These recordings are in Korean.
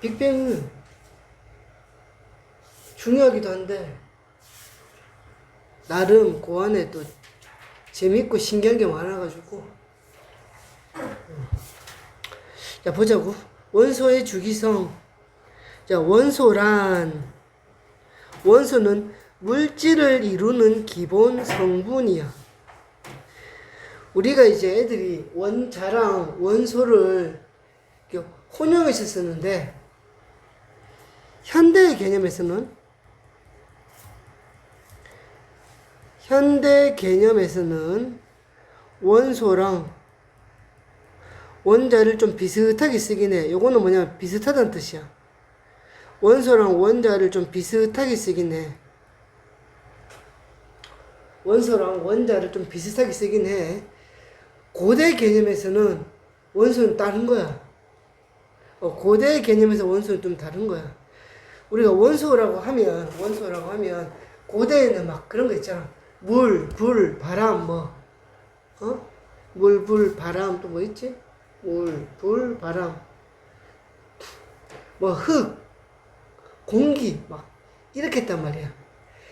빅뱅은 중요하기도 한데 나름 그 안에 또 재밌고 신기한 게 많아가지고 자 보자고. 원소의 주기성. 자 원소는 물질을 이루는 기본 성분이야. 우리가 이제 애들이 원자랑 원소를 혼용해서 쓰는데 현대 개념에서는 원소랑 원자를 좀 비슷하게 쓰긴 해. 요거는 뭐냐면 비슷하다는 뜻이야. 원소랑 원자를 좀 비슷하게 쓰긴 해. 원소랑 원자를 좀 비슷하게 쓰긴 해. 고대 개념에서는 원소는 다른 거야. 고대 개념에서 원소는 좀 다른 거야. 우리가 원소라고 하면 고대에는 막 그런 거 있잖아. 물, 불, 바람 물, 불, 바람 또 뭐 있지? 물, 불, 바람 흙, 공기 막 이렇게 했단 말이야.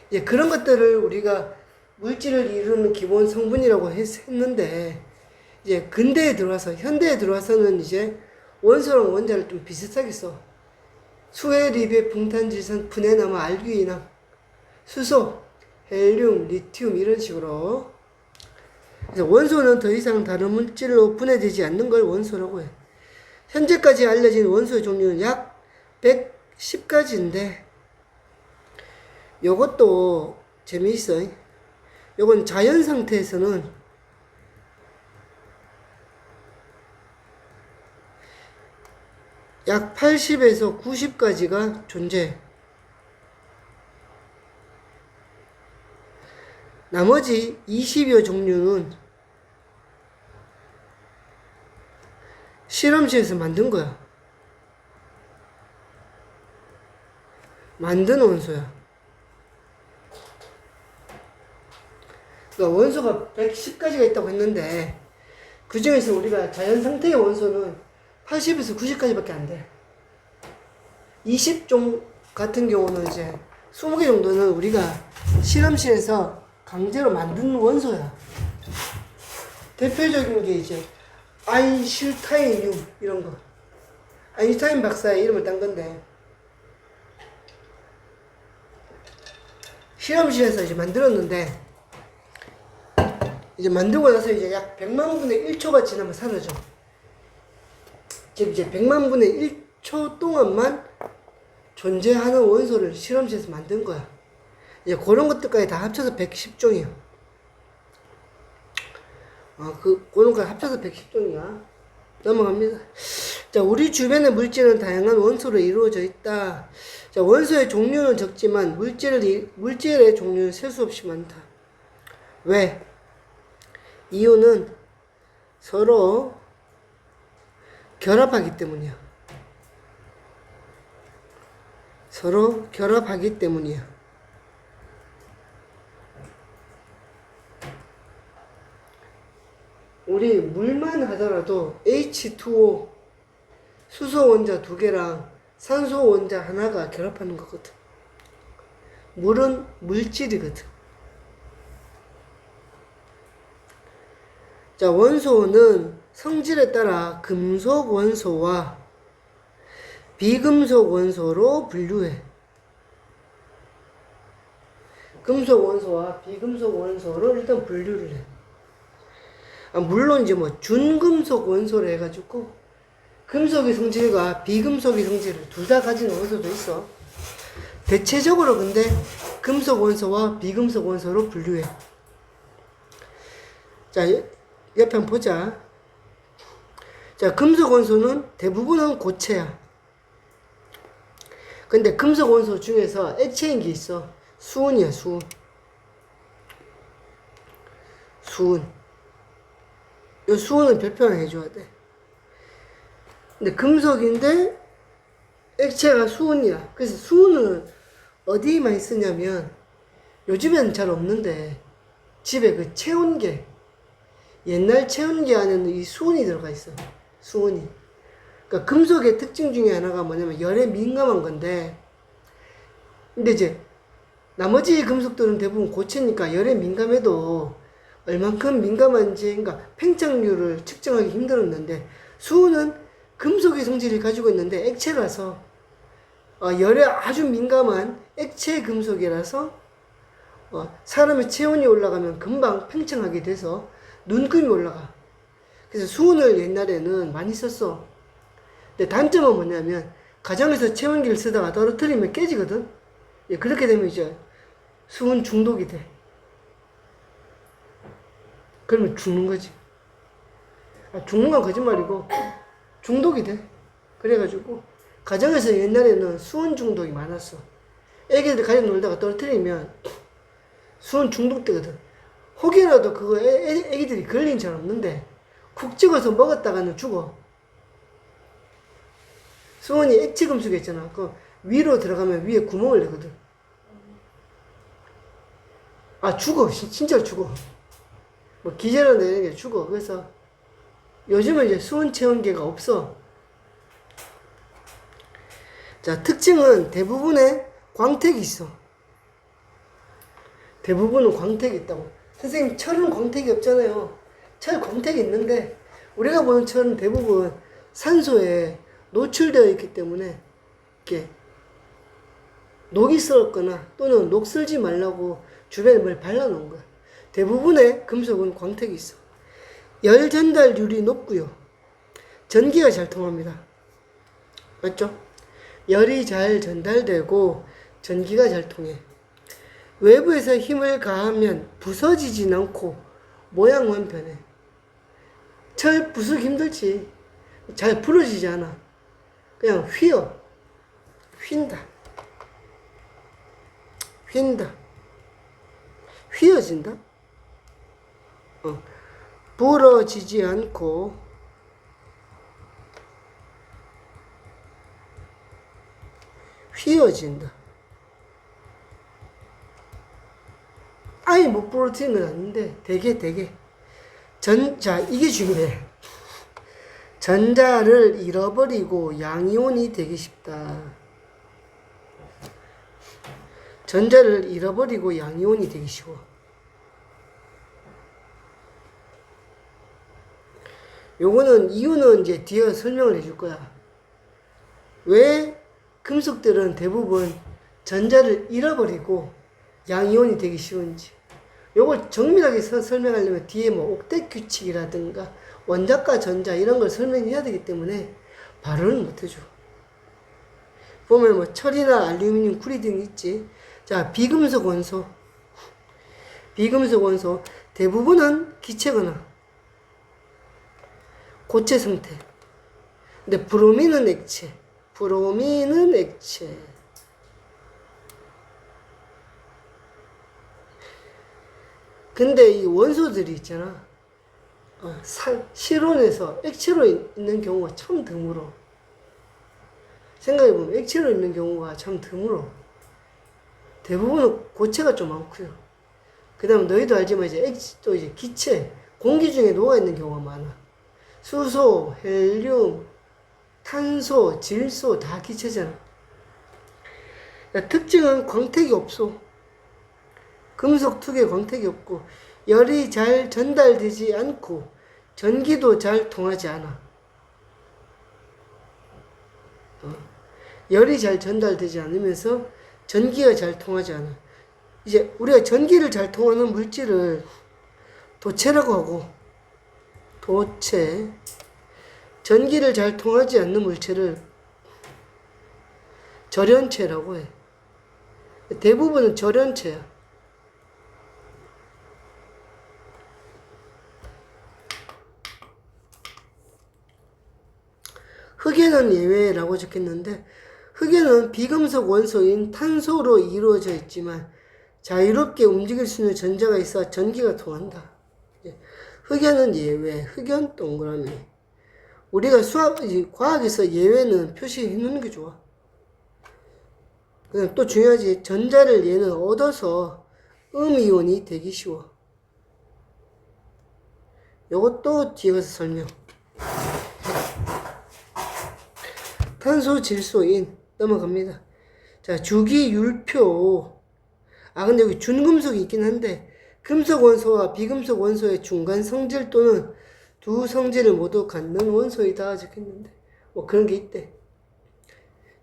이제 그런 것들을 우리가 물질을 이루는 기본 성분이라고 했는데 이제 현대에 들어와서는 이제 원소랑 원자를 좀 비슷하게 써. 수해, 리베, 붕탄, 질산, 푸네나무, 알귀이나, 수소, 헬륨, 리튬 이런 식으로. 그래서 원소는 더 이상 다른 물질로 분해되지 않는 걸 원소라고 해. 현재까지 알려진 원소의 종류는 약 110가지인데 요것도 재미있어. 요건 자연 상태에서는 약 80에서 90가지가 존재해. 나머지 20여 종류는 실험실에서 만든 거야. 만든 원소야. 그러니까 원소가 110가지가 있다고 했는데 그 중에서 우리가 자연 상태의 원소는 80에서 90까지밖에 안 돼. 20종 같은 경우는 이제 20개 정도는 우리가 실험실에서 강제로 만든 원소야. 대표적인 게 이제 아인슈타인륨 이런 거. 아인슈타인 박사의 이름을 딴 건데 실험실에서 이제 만들었는데 이제 만들고 나서 이제 약 100만 분의 1초가 지나면 사라져. 즉 이제 100만 분의 1초 동안만 존재하는 원소를 실험실에서 만든 거야. 이제 그런 것들까지 다 합쳐서 110종이야. 그런 거 합쳐서 110종이야. 넘어갑니다. 자, 우리 주변의 물질은 다양한 원소로 이루어져 있다. 자, 원소의 종류는 적지만 물질의 종류는 셀 수 없이 많다. 왜? 이유는 서로 결합하기 때문이야. 서로 결합하기 때문이야. 우리 물만 하더라도 H2O 수소 원자 2개랑 산소 원자 하나가 결합하는 거거든. 물은 물질이거든. 자, 원소는 성질에 따라 금속 원소와 비금속 원소로 분류해. 금속 원소와 비금속 원소로 일단 분류를 해. 물론 이제 준금속 원소를 해가지고 금속의 성질과 비금속의 성질을 둘 다 가진 원소도 있어. 대체적으로 근데 금속 원소와 비금속 원소로 분류해. 자, 옆에 한번 보자. 자, 금속 원소는 대부분은 고체야. 근데 금속 원소 중에서 액체인 게 있어. 수은이야, 수은. 이 수은은 별표를 해줘야 돼. 근데 금속인데 액체가 수은이야. 그래서 수은은 어디에 많이 쓰냐면 요즘에는 잘 없는데 집에 그 체온계, 옛날 체온계 안에는 이 수은이 들어가 있어. 수은이. 그러니까 금속의 특징 중에 하나가 뭐냐면 열에 민감한 건데, 근데 이제 나머지 금속들은 대부분 고체니까 열에 민감해도 얼만큼 민감한지, 그러니까 팽창률을 측정하기 힘들었는데, 수은은 금속의 성질을 가지고 있는데 액체라서 열에 아주 민감한 액체 금속이라서 사람의 체온이 올라가면 금방 팽창하게 돼서 눈금이 올라가. 그래서 수은을 옛날에는 많이 썼어. 근데 단점은 뭐냐면 가정에서 체온계를 쓰다가 떨어뜨리면 깨지거든. 예, 그렇게 되면 이제 수은 중독이 돼. 그러면 죽는 거지. 죽는 건 거짓말이고 중독이 돼. 그래가지고 가정에서 옛날에는 수은 중독이 많았어. 애기들 가져 놀다가 떨어뜨리면 수은 중독되거든. 혹여라도 그거 애기들이 걸린 줄 없는데 쿡 찍어서 먹었다가는 죽어. 수은이 액체 금속이 있잖아. 그 위로 들어가면 위에 구멍을 내거든. 죽어. 진짜 죽어. 뭐 기절을 내는 게 죽어. 그래서 요즘은 이제 수은 체온계가 없어. 자, 특징은 대부분의 광택이 있어. 대부분은 광택이 있다고. 선생님, 철은 광택이 없잖아요. 철 광택이 있는데 우리가 보는 철은 대부분 산소에 노출되어 있기 때문에 이렇게 녹이 슬었거나 또는 녹 슬지 말라고 주변에 뭘 발라놓은 거야. 대부분의 금속은 광택이 있어. 열 전달률이 높고요. 전기가 잘 통합니다. 맞죠? 열이 잘 전달되고 전기가 잘 통해. 외부에서 힘을 가하면 부서지진 않고 모양만 변해. 철 부수기 힘들지. 잘 부러지지 않아. 그냥 휘어. 휜다. 휜다. 휘어진다. 부러지지 않고 휘어진다. 아예 못 부러뜨리는 건 아닌데 되게 자, 이게 중요해. 전자를 잃어버리고 양이온이 되기 쉽다. 전자를 잃어버리고 양이온이 되기 쉬워. 요거는 이유는 이제 뒤에 설명을 해줄 거야. 왜 금속들은 대부분 전자를 잃어버리고 양이온이 되기 쉬운지. 요걸 정밀하게 설명하려면 뒤에 뭐 옥텟 규칙이라든가 원자과 전자 이런 걸 설명해야 되기 때문에 바로는 못 해줘. 보면 뭐 철이나 알루미늄, 구리 등 있지. 자, 비금속 원소. 비금속 원소 대부분은 기체거나 고체 상태. 근데 브로민은 액체. 브로민은 액체. 근데 이 원소들이 있잖아. 실온에서 액체로 있는 경우가 참 드물어. 생각해보면 액체로 있는 경우가 참 드물어. 대부분은 고체가 좀 많고요. 그 다음 너희도 알지만 또 이제 기체, 공기 중에 녹아있는 경우가 많아. 수소, 헬륨, 탄소, 질소 다 기체잖아. 특징은 광택이 없어. 금속 특유의 광택이 없고 열이 잘 전달되지 않고 전기도 잘 통하지 않아. 열이 잘 전달되지 않으면서 전기가 잘 통하지 않아. 이제 우리가 전기를 잘 통하는 물질을 도체라고 하고, 도체, 전기를 잘 통하지 않는 물체를 절연체라고 해. 대부분은 절연체야. 흑연은 예외라고 적혔는데, 흑연은 비금속 원소인 탄소로 이루어져 있지만 자유롭게 움직일 수 있는 전자가 있어 전기가 통한다. 흑연은 예외, 흑연 동그라미. 우리가 과학에서 예외는 표시해 놓는 게 좋아. 또 중요하지. 전자를 얘는 얻어서 음이온이 되기 쉬워. 요것도 뒤에 가서 설명. 탄소, 질소인 넘어갑니다. 자, 주기율표. 근데 여기 준금속이 있긴 한데 금속 원소와 비금속 원소의 중간 성질 또는 두 성질을 모두 갖는 원소이다 적혔는데 뭐 그런 게 있대.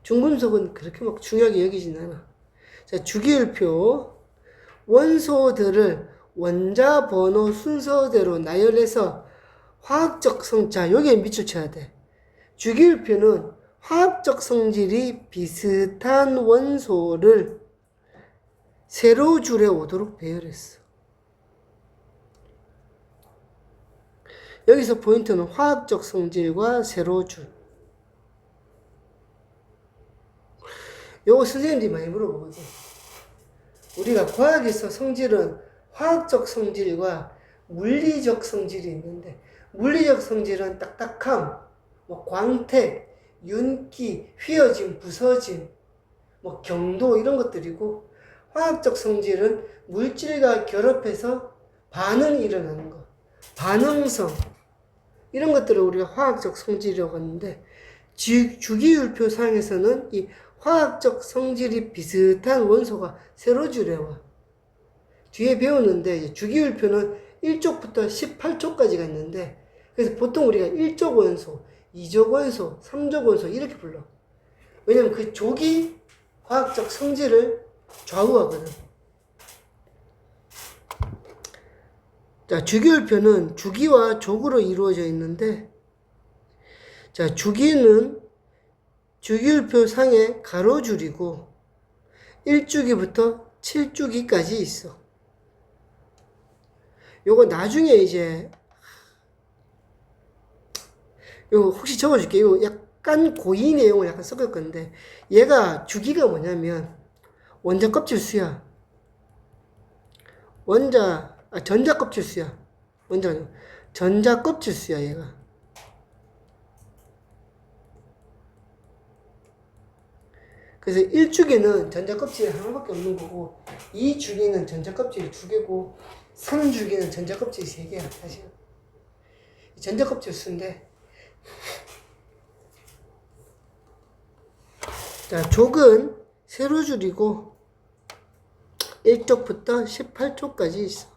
중금속은 그렇게 막 중요하게 여기진 않아. 자, 주기율표. 원소들을 원자 번호 순서대로 나열해서 화학적 자, 여기에 밑줄 쳐야 돼. 주기율표는 화학적 성질이 비슷한 원소를 세로줄에 오도록 배열했어. 여기서 포인트는 화학적 성질과 세로줄. 요거 선생님들이 많이 물어보거든. 우리가 과학에서 성질은 화학적 성질과 물리적 성질이 있는데, 물리적 성질은 딱딱함, 뭐 광택, 윤기, 휘어짐, 부서짐, 뭐 경도 이런 것들이고, 화학적 성질은 물질과 결합해서 반응이 일어나는 거, 반응성 이런 것들을 우리가 화학적 성질이라고 하는데, 주기율표 상에서는 이 화학적 성질이 비슷한 원소가 세로줄에 와. 뒤에 배웠는데 주기율표는 1족부터 18족까지가 있는데, 그래서 보통 우리가 1족 원소, 2족 원소, 3족 원소 이렇게 불러. 왜냐면 그 족이 화학적 성질을 좌우하거든. 자, 주기율표는 주기와 족으로 이루어져 있는데, 자, 주기는 주기율표 상의 가로줄이고 1주기부터 7주기까지 있어. 요거 나중에 이제 요거 혹시 적어줄게. 요 약간 고의 내용을 약간 섞을 건데, 얘가 주기가 뭐냐면 원자 껍질 수야. 전자 껍질 수야. 전자 껍질 수야 얘가. 그래서 1주기는 전자 껍질이 하나밖에 없는 거고, 2주기는 전자 껍질이 2개고, 3주기는 전자 껍질이 3개야, 사실. 전자 껍질 수인데, 자, 족은 세로줄이고, 1족부터 18족까지 있어.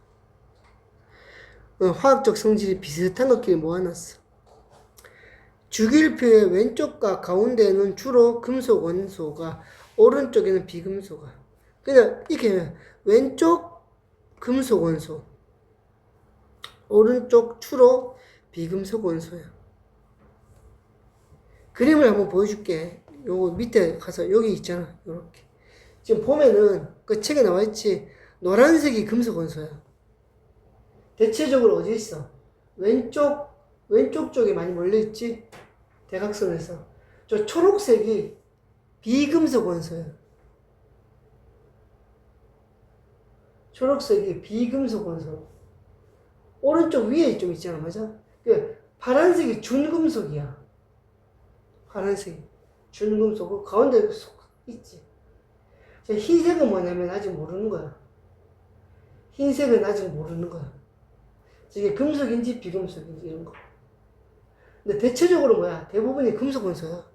화학적 성질이 비슷한 것끼리 모아놨어. 주기율표의 왼쪽과 가운데는 주로 금속 원소가, 오른쪽에는 비금속아. 그냥 이렇게 왼쪽 금속 원소, 오른쪽 주로 비금속 원소야. 그림을 한번 보여줄게. 요거 밑에 가서 여기 있잖아. 요렇게. 지금 보면은 그 책에 나와 있지. 노란색이 금속 원소야. 대체적으로 어디 있어? 왼쪽 쪽에 많이 몰려 있지. 대각선에서. 저 초록색이 비금속 원소야. 초록색이 비금속 원소. 오른쪽 위에 좀 있잖아, 맞아? 파란색이 준금속이야. 파란색이 준금속이고 가운데 속 있지. 흰색은 뭐냐면 아직 모르는 거야. 흰색은 아직 모르는 거야. 이게 금속인지 비금속인지 이런 거. 근데 대체적으로 뭐야? 대부분이 금속 원소야.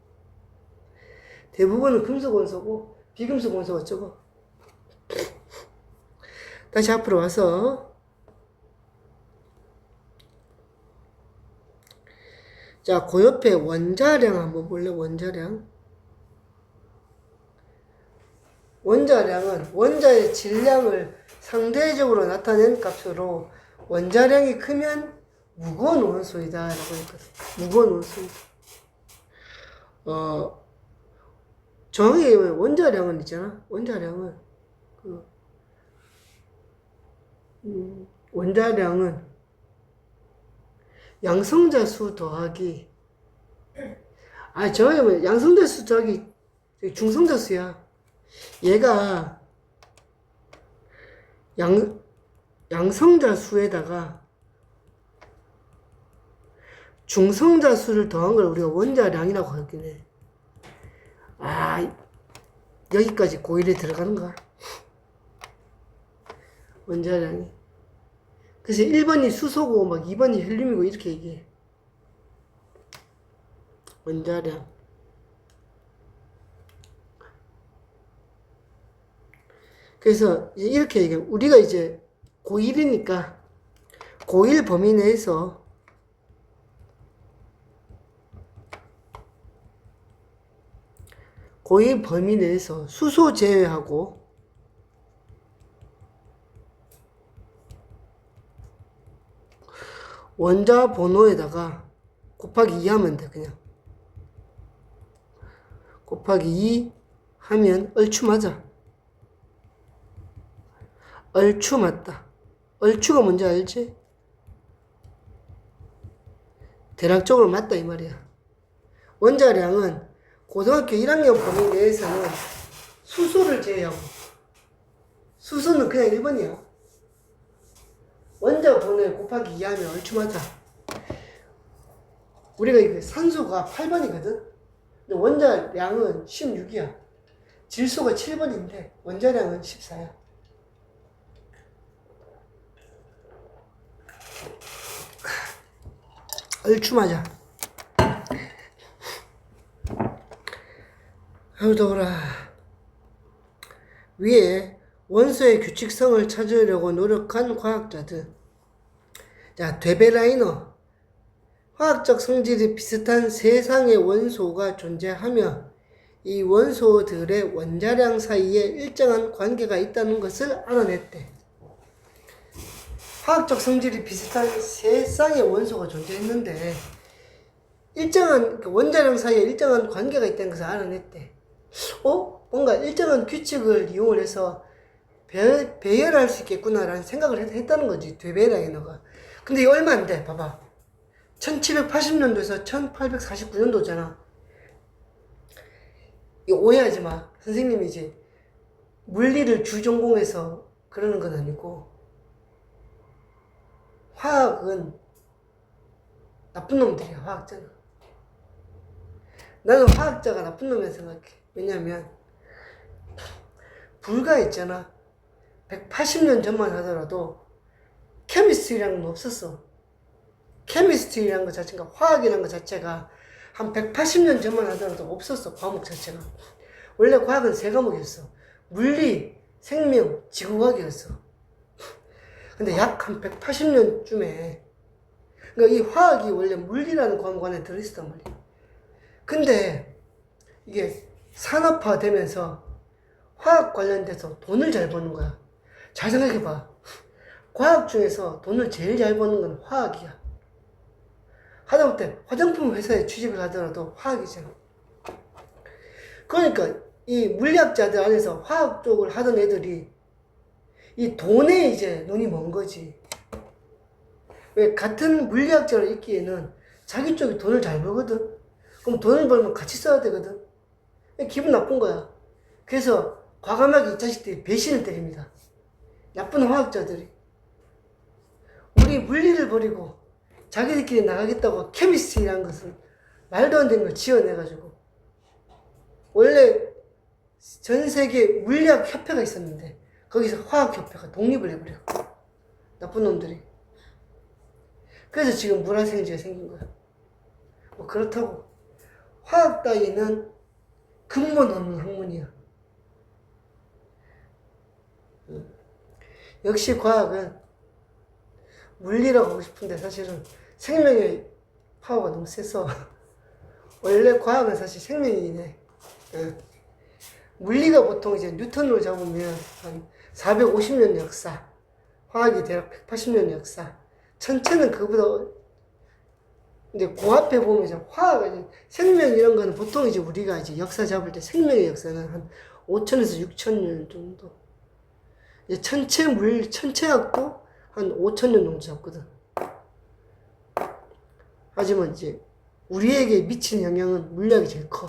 대부분은 금속 원소고 비금속 원소가 적어. 다시 앞으로 와서, 자, 그 옆에 원자량 한번 볼래? 원자량. 원자량은 원자의 질량을 상대적으로 나타낸 값으로 원자량이 크면 무거운 원소이다 라고 했거든. 무거운 원소이다. 정확히 얘기하면 원자량은 있잖아. 원자량은 원자량은 양성자 수 더하기, 정확히 말하면 양성자 수 더하기 중성자 수야. 얘가 양성자 수에다가 중성자 수를 더한 걸 우리가 원자량이라고 하긴 해. 여기까지 고1에 들어가는가? 원자량이. 그래서 1번이 수소고 막 2번이 헬륨이고 이렇게 얘기해. 원자량. 그래서 이렇게 얘기해. 우리가 이제 고1이니까 고1 범위 내에서 고1 범위 내에서 수소 제외하고 원자 번호에다가 곱하기 2 하면 돼. 그냥 곱하기 2 하면 얼추 맞아. 얼추 맞다. 얼추가 뭔지 알지? 대략적으로 맞다 이 말이야. 원자량은 고등학교 1학년 범위 내에서는 수소를 제외하고, 수소는 그냥 1번이야. 원자 번호에 곱하기 2 하면 얼추 맞아. 우리가 이거 산소가 8번이거든? 근데 원자량은 16이야. 질소가 7번인데 원자량은 14야. 얼추 맞아. 아유 더워라. 위에 원소의 규칙성을 찾으려고 노력한 과학자들. 자, 데베라이너. 화학적 성질이 비슷한 세상의 원소가 존재하며 이 원소들의 원자량 사이에 일정한 관계가 있다는 것을 알아냈대. 화학적 성질이 비슷한 세상의 원소가 존재했는데 일정한 원자량 사이에 일정한 관계가 있다는 것을 알아냈대. 뭔가 일정한 규칙을 이용을 해서 배열할 수 있겠구나라는 생각을 했다는 거지, 데베라이너가. 근데 이게 얼마 안 돼. 봐봐. 1780년도에서 1849년도잖아. 이거 오해하지 마. 선생님이 이제 물리를 주전공해서 그러는 건 아니고, 화학은 나쁜 놈들이야, 화학자는. 나는 화학자가 나쁜 놈이라 생각해. 왜냐면, 불과 있잖아. 180년 전만 하더라도, 케미스트리라는 건 없었어. 케미스트리라는 것 자체가, 화학이라는 것 자체가 한 180년 전만 하더라도 없었어, 과목 자체가. 원래 과학은 세 과목이었어. 물리, 생명, 지구과학이었어. 근데 약 한 180년쯤에, 그러니까 이 화학이 원래 물리라는 과목 안에 들어있었단 말이야. 근데 이게 산업화 되면서 화학 관련돼서 돈을 잘 버는 거야. 잘 생각해봐. 과학 중에서 돈을 제일 잘 버는 건 화학이야. 하다못해 화장품 회사에 취직을 하더라도 화학이잖아. 그러니까 이 물리학자들 안에서 화학 쪽을 하던 애들이 이 돈에 이제 눈이 먼 거지. 왜 같은 물리학자로 있기에는 자기 쪽이 돈을 잘 벌거든. 그럼 돈을 벌면 같이 써야 되거든. 기분 나쁜 거야. 그래서 과감하게 이 자식들이 배신을 때립니다. 나쁜 화학자들이. 우리 물리를 버리고 자기들끼리 나가겠다고 케미스트리라는 것은 말도 안 되는 걸 지어내가지고. 원래 전 세계 물리학 협회가 있었는데 거기서 화학협회가 독립을 해버려. 나쁜 놈들이. 그래서 지금 물화생지가 생긴 거야. 뭐 그렇다고 화학 따위는 근본 없는 학문이야. 역시 과학은 물리라고 하고 싶은데 사실은 생명의 파워가 너무 세서 원래 과학은 사실 생명이네. 물리가 보통 이제 뉴턴으로 잡으면 한 450년 역사, 화학이 대략 180년 역사, 천체는 그보다 이제 그 앞에 보면 이제 화학, 생명 이런 거는 보통 이제 우리가 이제 역사 잡을 때 생명의 역사는 한 5천에서 6천 년 정도. 이제 천체학도 한 5천 년 정도 잡거든. 하지만 이제 우리에게 미친 영향은 물리학이 제일 커.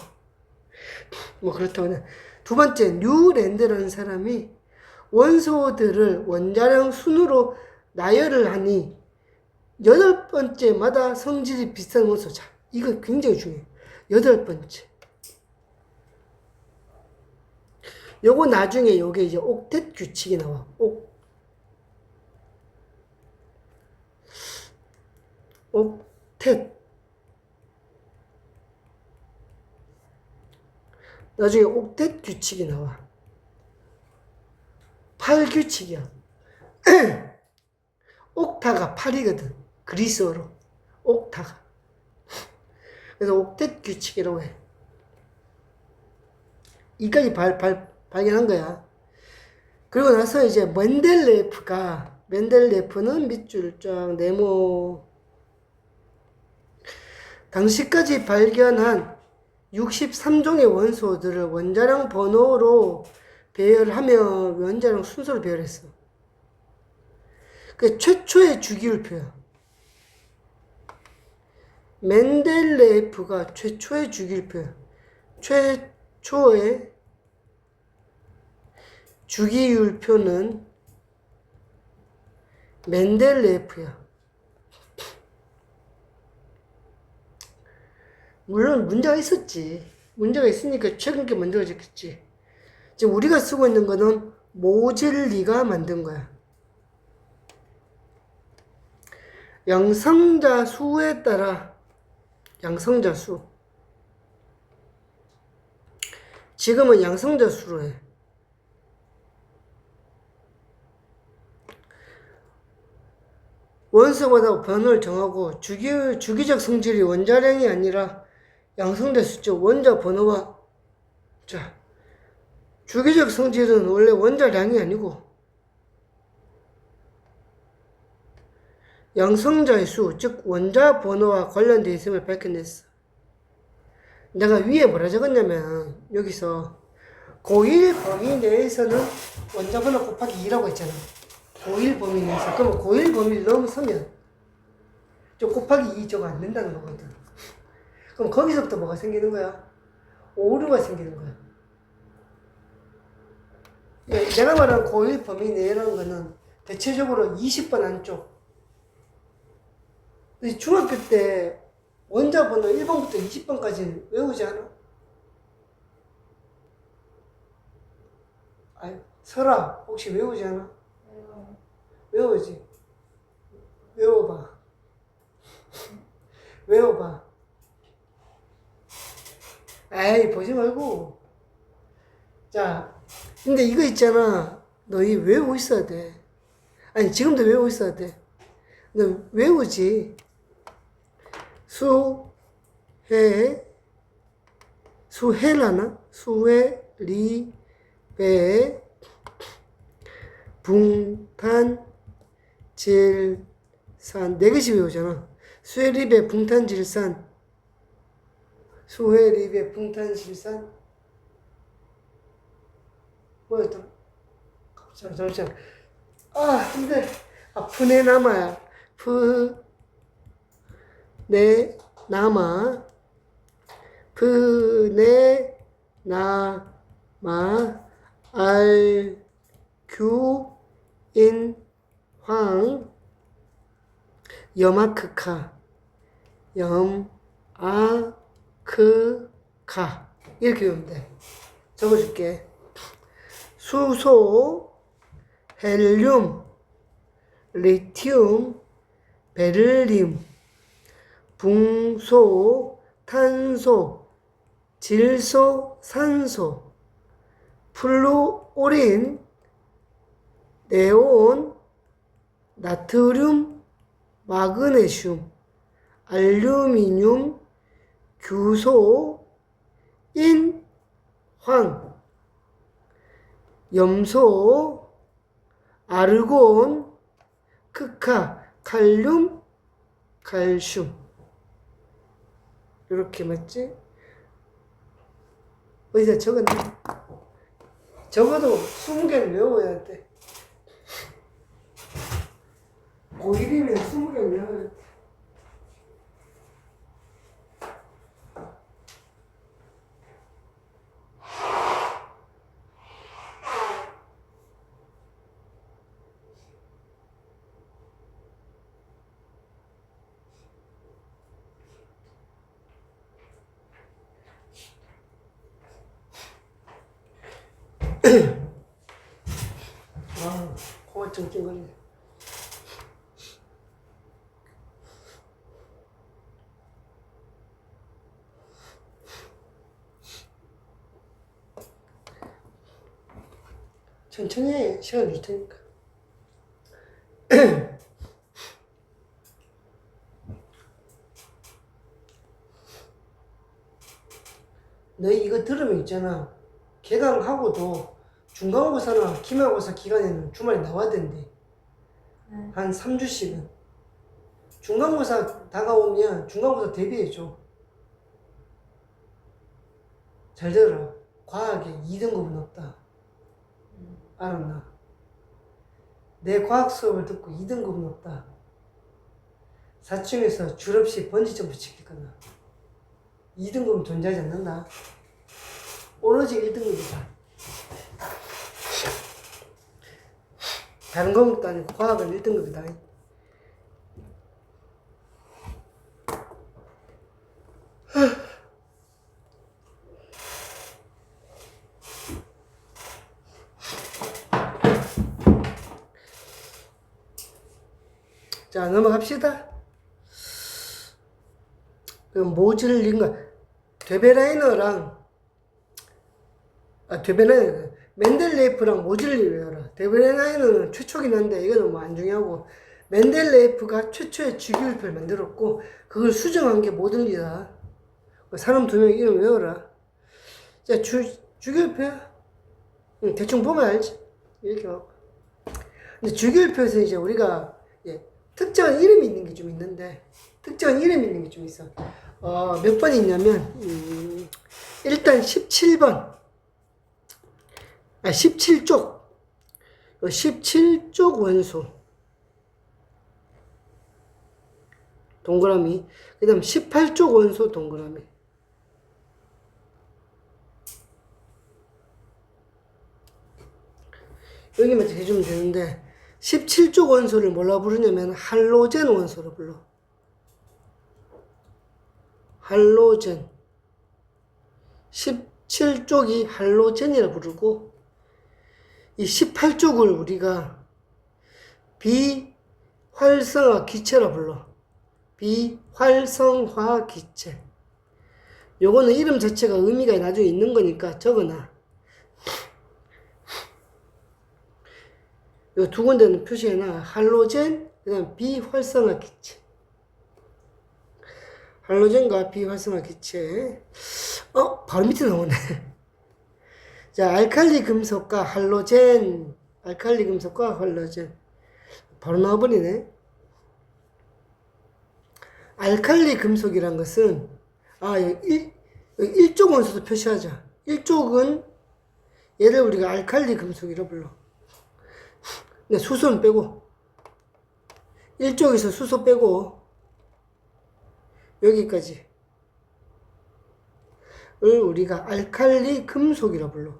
뭐 그렇다고. 두 번째, 뉴랜드라는 사람이 원소들을 원자량 순으로 나열을 하니 8번째마다 성질이 비슷한 원소. 자, 이거 굉장히 중요해. 8번째. 요거 나중에 요게 이제 옥텟 규칙이 나와. 옥텟. 나중에 옥텟 규칙이 나와. 8규칙이야. 옥타가 8이거든. 그리스어로. 옥타가. 그래서 옥텟 규칙이라고 해. 이까지 발견한 거야. 그리고 나서 이제 멘델레프는 밑줄 쫙 네모. 당시까지 발견한 63종의 원소들을 원자량 번호로 배열하며 원자량 순서로 배열했어. 그 최초의 주기율표야. 멘델레예프가 최초의 주기율표야. 최초의 주기율표는 멘델레예프야. 물론 문제가 있었지. 문제가 있으니까 최근 게 만들어졌겠지. 지금 우리가 쓰고 있는 거는 모젤리가 만든 거야. 양성자 수에 따라 양성자 수. 지금은 양성자 수로 해. 원소마다 번호를 정하고 주기적 성질이 원자량이 아니라 양성자 수죠. 원자 번호와 자 주기적 성질은 원래 원자량이 아니고 양성자의 수, 즉 원자 번호와 관련되어 있음을 밝혀냈어. 내가 위에 뭐라 적었냐면 여기서 고일 범위 내에서는 원자 번호 곱하기 2라고 했잖아. 고일 범위 내에서. 그럼 고일 범위를 넘어서면 저 곱하기 2 저거 안 된다는 거거든. 그럼 거기서부터 뭐가 생기는 거야? 오류가 생기는 거야. 내가 말한 고일 범위 내라는 거는 대체적으로 20번 안쪽. 중학교 때 원자 번호 1번부터 20번까지는 외우지 않아? 아니, 설아, 혹시 외우지 않아? 외우지? 외워봐. 외워봐. 에이, 보지 말고. 자, 근데 이거 있잖아. 너희 외우고 있어야 돼. 아니, 지금도 외우고 있어야 돼. 너 외우지. 수해라나? 수해, 리, 배, 붕탄, 질산. 네 개씩 외우잖아. 수해, 리, 배, 붕탄, 질산. 수해, 리, 배, 붕탄, 질산. 뭐였더라? 잠시만. 근데, 푸네 남아야. 푸네 남아. 푸네 남아. 알규 인황. 염아크카. 염아크카. 이렇게 외우면 돼. 적어줄게. 수소, 헬륨, 리튬, 베릴륨, 붕소, 탄소, 질소, 산소, 플루오린, 네온, 나트륨, 마그네슘, 알루미늄, 규소, 인, 황, 염소, 아르곤, 크카, 칼륨, 칼슘. 이렇게 맞지? 어디다 적었네? 적어도 20개는 외워야 돼. 고1이면 20개는 외워야 돼. 코가 찡찡거리네. 천천히 시간 줄 테니까. 너희 이거 들으면 있잖아. 개강하고도 중간고사나 기말고사 기간에는 주말에 나와야 된대. 한 3주씩은. 중간고사 다가오면 중간고사 대비해줘. 잘 들어라. 과학에 2등급은 없다. 알았나? 내 과학 수업을 듣고 2등급은 없다. 4층에서 줄 없이 번지점프 시킬 거다. 2등급은 존재하지 않는다. 오로지 1등급이다. 다른 과목도 아니고 과학은 1등급이다. 자, 넘어갑시다. 그럼 모질린가 데베라이너랑 멘델레이프랑 모질리 외워라. 데베라이너는 최초긴 한데 이거는 뭐 안 중요하고, 멘델레이프가 최초의 주기율표를 만들었고 그걸 수정한 게 모질리다. 사람 2명 이름 외워라. 자, 주기율표야. 대충 보면 알지. 이렇게 하고. 근데 주기율표에서 이제 우리가 특정한 이름이 있는 게 좀 있는데, 특정한 이름이 있는 게 좀 있어. 몇 번이 있냐면, 일단 17번. 17쪽. 17쪽 원소. 동그라미. 그 다음 18쪽 원소 동그라미. 여기만 해주면 되는데, 17쪽 원소를 뭐라 부르냐면 할로젠 원소로 불러. 할로젠. 17쪽이 할로젠이라 부르고, 이 18쪽을 우리가 비활성화 기체라 불러. 비활성화 기체. 요거는 이름 자체가 의미가 나중에 있는 거니까 적어놔. 요 2군데는 표시해놔. 할로젠, 그 다음 비활성화 기체. 할로젠과 비활성화 기체. 바로 밑에 나오네. 자, 알칼리 금속과 할로젠. 알칼리 금속과 할로젠. 바로 나와버리네. 알칼리 금속이란 것은, 여기 1쪽 원소도 표시하자. 1쪽은 얘를 우리가 알칼리 금속이라고 불러. 수소는 빼고, 1쪽에서 수소 빼고 여기까지 을 우리가 알칼리 금속이라 불러.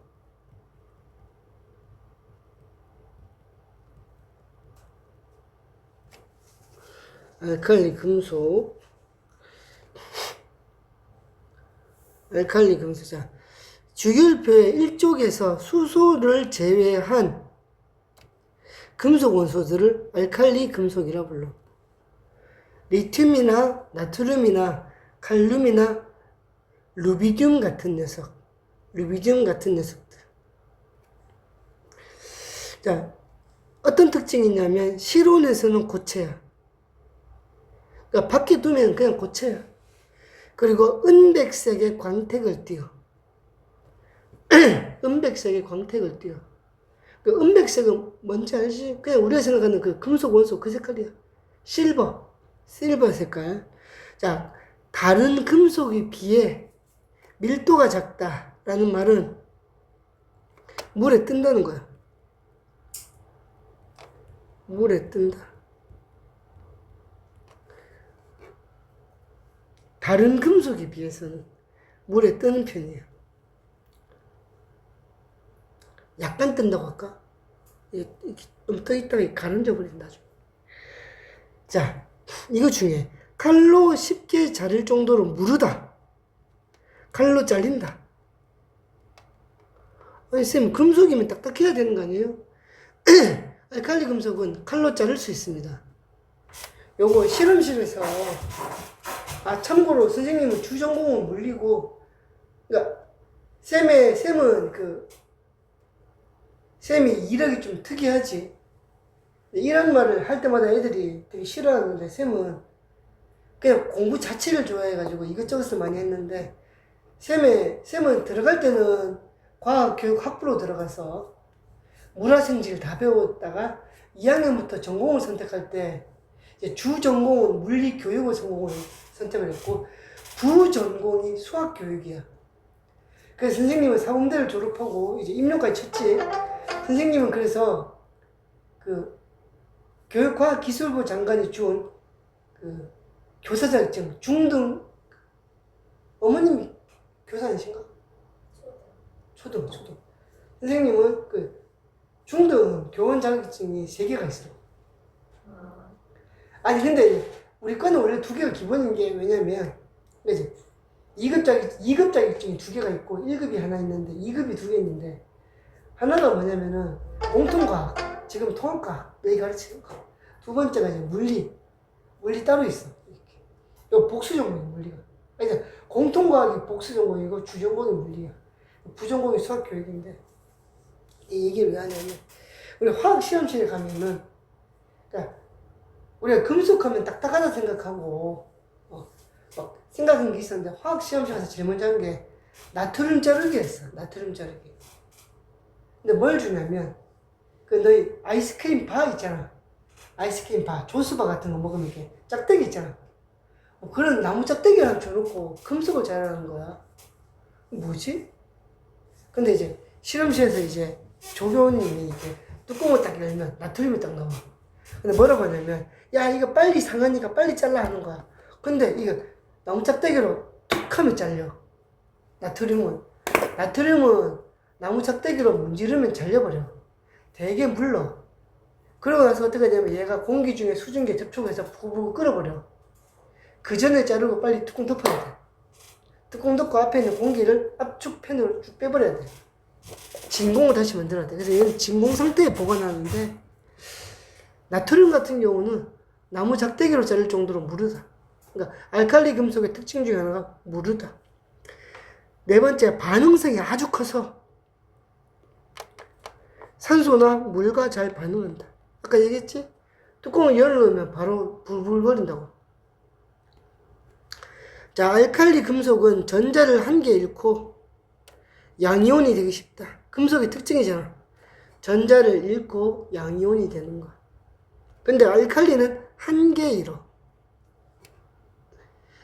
알칼리 금속. 알칼리 금속. 자, 주기율표의 1쪽에서 수소를 제외한 금속 원소들을 알칼리 금속이라 불러. 리튬이나 나트륨이나 칼륨이나 루비듐 같은 녀석. 루비듐 같은 녀석들. 자, 어떤 특징이 있냐면 실온에서는 고체야. 그러니까 밖에 두면 그냥 고체야. 그리고 은백색의 광택을 띄어. 은백색의 광택을 띄어. 그 은백색은 뭔지 알지? 그냥 우리가 생각하는 그 금속 원소 그 색깔이야. 실버 색깔. 자, 다른 금속에 비해 밀도가 작다라는 말은 물에 뜬다는 거야. 물에 뜬다. 다른 금속에 비해서는 물에 뜨는 편이에요. 약간 뜬다고 할까? 이렇게 좀 떠있다가 가른져 버린다. 자, 이거 중에 칼로 쉽게 자를 정도로 무르다. 칼로 잘린다. 아니, 쌤, 금속이면 딱딱해야 되는 거 아니에요? 알칼리 금속은 칼로 자를 수 있습니다. 요거 실험실에서, 참고로 선생님은 주전공은 물리고, 그러니까 쌤은 쌤이 이력이 좀 특이하지. 이런 말을 할 때마다 애들이 되게 싫어하는데, 쌤은 그냥 공부 자체를 좋아해가지고 이것저것을 많이 했는데, 쌤은 들어갈 때는 과학교육학부로 들어가서 문화생지를 다 배웠다가 2학년부터 전공을 선택할 때 이제 주 전공은 물리교육을 선택을 했고 부전공이 수학교육이야. 그래서 선생님은 사범대를 졸업하고 이제 임용까지 쳤지. 선생님은 그래서 그 교육과학기술부 장관이 준 그 교사 자격증 중등, 어머님이 교사이신가? 초등. 선생님은 그 중등 교원 자격증이 3개가 있어. 아니 근데 우리 거는 원래 2개가 기본인 게, 왜냐면 이제 2급 자격증이 2개가 있고 1급이 하나 있는데 2급이 2개 있는데, 하나가 뭐냐면은 공통과학, 지금 통합과학 여기 가르치는 거. 두 번째가 이제 물리 따로 있어. 이렇게. 이거 복수 전공이야, 물리가. 그러니까 공통과학이 복수 전공이고 주전공이 물리야. 부전공이 수학교육인데, 이 얘기를 왜 하냐면, 우리 화학 시험실에 가면은, 그러니까 우리가 금속하면 딱딱하다 생각하고 막 생각한 게 있었는데, 화학 시험실 가서 제일 먼저 한 게 나트륨 자르기였어. 나트륨 자르기. 근데 뭘 주냐면, 그 너희 아이스크림 바 있잖아. 아이스크림 바, 조스바 같은 거 먹으면 이렇게 짝대기 있잖아. 그런 나무 짝대기를 하나 줘놓고 금속을 자르는 거야. 뭐지? 근데 이제 실험실에서 이제 조교님이 이렇게 뚜껑을 딱 열면 나트륨이 딱 나와. 근데 뭐라고 하냐면, 야, 이거 빨리 상하니까 빨리 잘라 하는 거야. 근데 이거 나무 짝대기로 툭 하면 잘려. 나트륨은 나무 짝대기로 문지르면 잘려버려. 되게 물러. 그러고 나서 어떻게 하냐면 얘가 공기 중에 수증기에 접촉해서 부부 끓어버려. 그 전에 자르고 빨리 뚜껑 덮어야 돼. 뚜껑 덮고 앞에 있는 공기를 압축팬으로 쭉 빼버려야 돼. 진공을 다시 만들어야 돼. 그래서 얘는 진공 상태에 보관하는데, 나트륨 같은 경우는 나무 작대기로 자를 정도로 무르다. 그러니까 알칼리 금속의 특징 중에 하나가 무르다. 네 번째, 반응성이 아주 커서 산소나 물과 잘 반응한다. 아까 얘기했지? 뚜껑을 열어놓으면 바로 불불 거린다고. 자, 알칼리 금속은 전자를 한 개 잃고 양이온이 되기 쉽다. 금속의 특징이잖아. 전자를 잃고 양이온이 되는 거. 근데 알칼리는 한 개 잃어.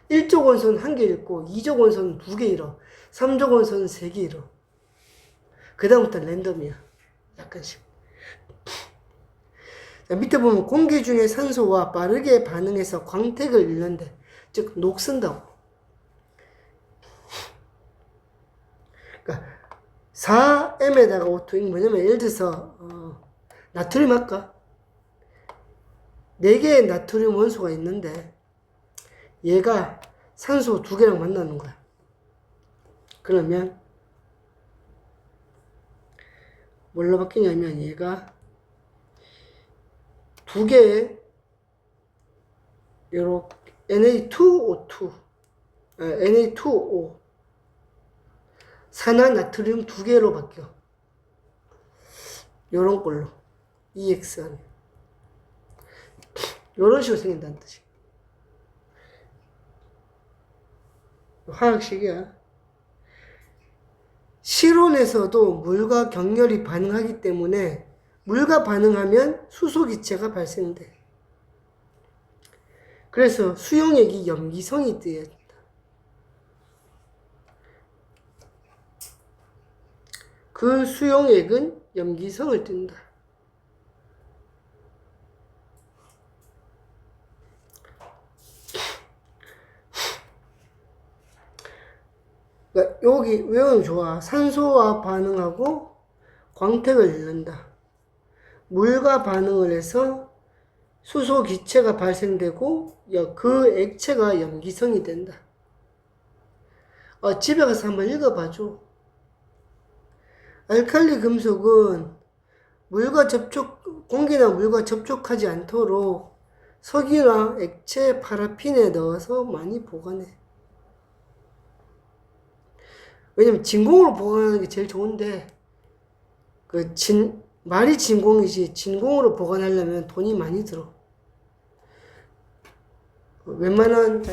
1족 원소는 한 개 잃고 2족 원소는 2개 잃어. 3족 원소는 3개 잃어. 그 다음부터 랜덤이야. 약간씩. 자, 밑에 보면 공기 중에 산소와 빠르게 반응해서 광택을 잃는데, 즉 녹슨다고. 그러니까 4m에다가 O2, 뭐냐면 예를 들어서 나트륨 할까? 4개의 나트륨 원소가 있는데 얘가 산소 2개랑 만나는 거야. 그러면 뭘로 바뀌냐면, 얘가 2개의 요렇게 Na2O2, Na2O, 산화 나트륨 2개로 바뀌어. 요런 걸로 EX 하면 요런 식으로 생긴다는 뜻이. 화학식이야. 실온에서도 물과 격렬히 반응하기 때문에 물과 반응하면 수소기체가 발생돼. 그래서 수용액이 염기성이 뜨야 된다. 그 수용액은 염기성을 띈다. 그러니까 여기 외우면 좋아. 산소와 반응하고 광택을 잃는다. 물과 반응을 해서 수소 기체가 발생되고 그 액체가 염기성이 된다. 집에 가서 한번 읽어봐줘. 알칼리 금속은 공기나 물과 접촉하지 않도록 석유나 액체 파라핀에 넣어서 많이 보관해. 왜냐면 진공으로 보관하는 게 제일 좋은데, 말이 진공이지 진공으로 보관하려면 돈이 많이 들어. 웬만한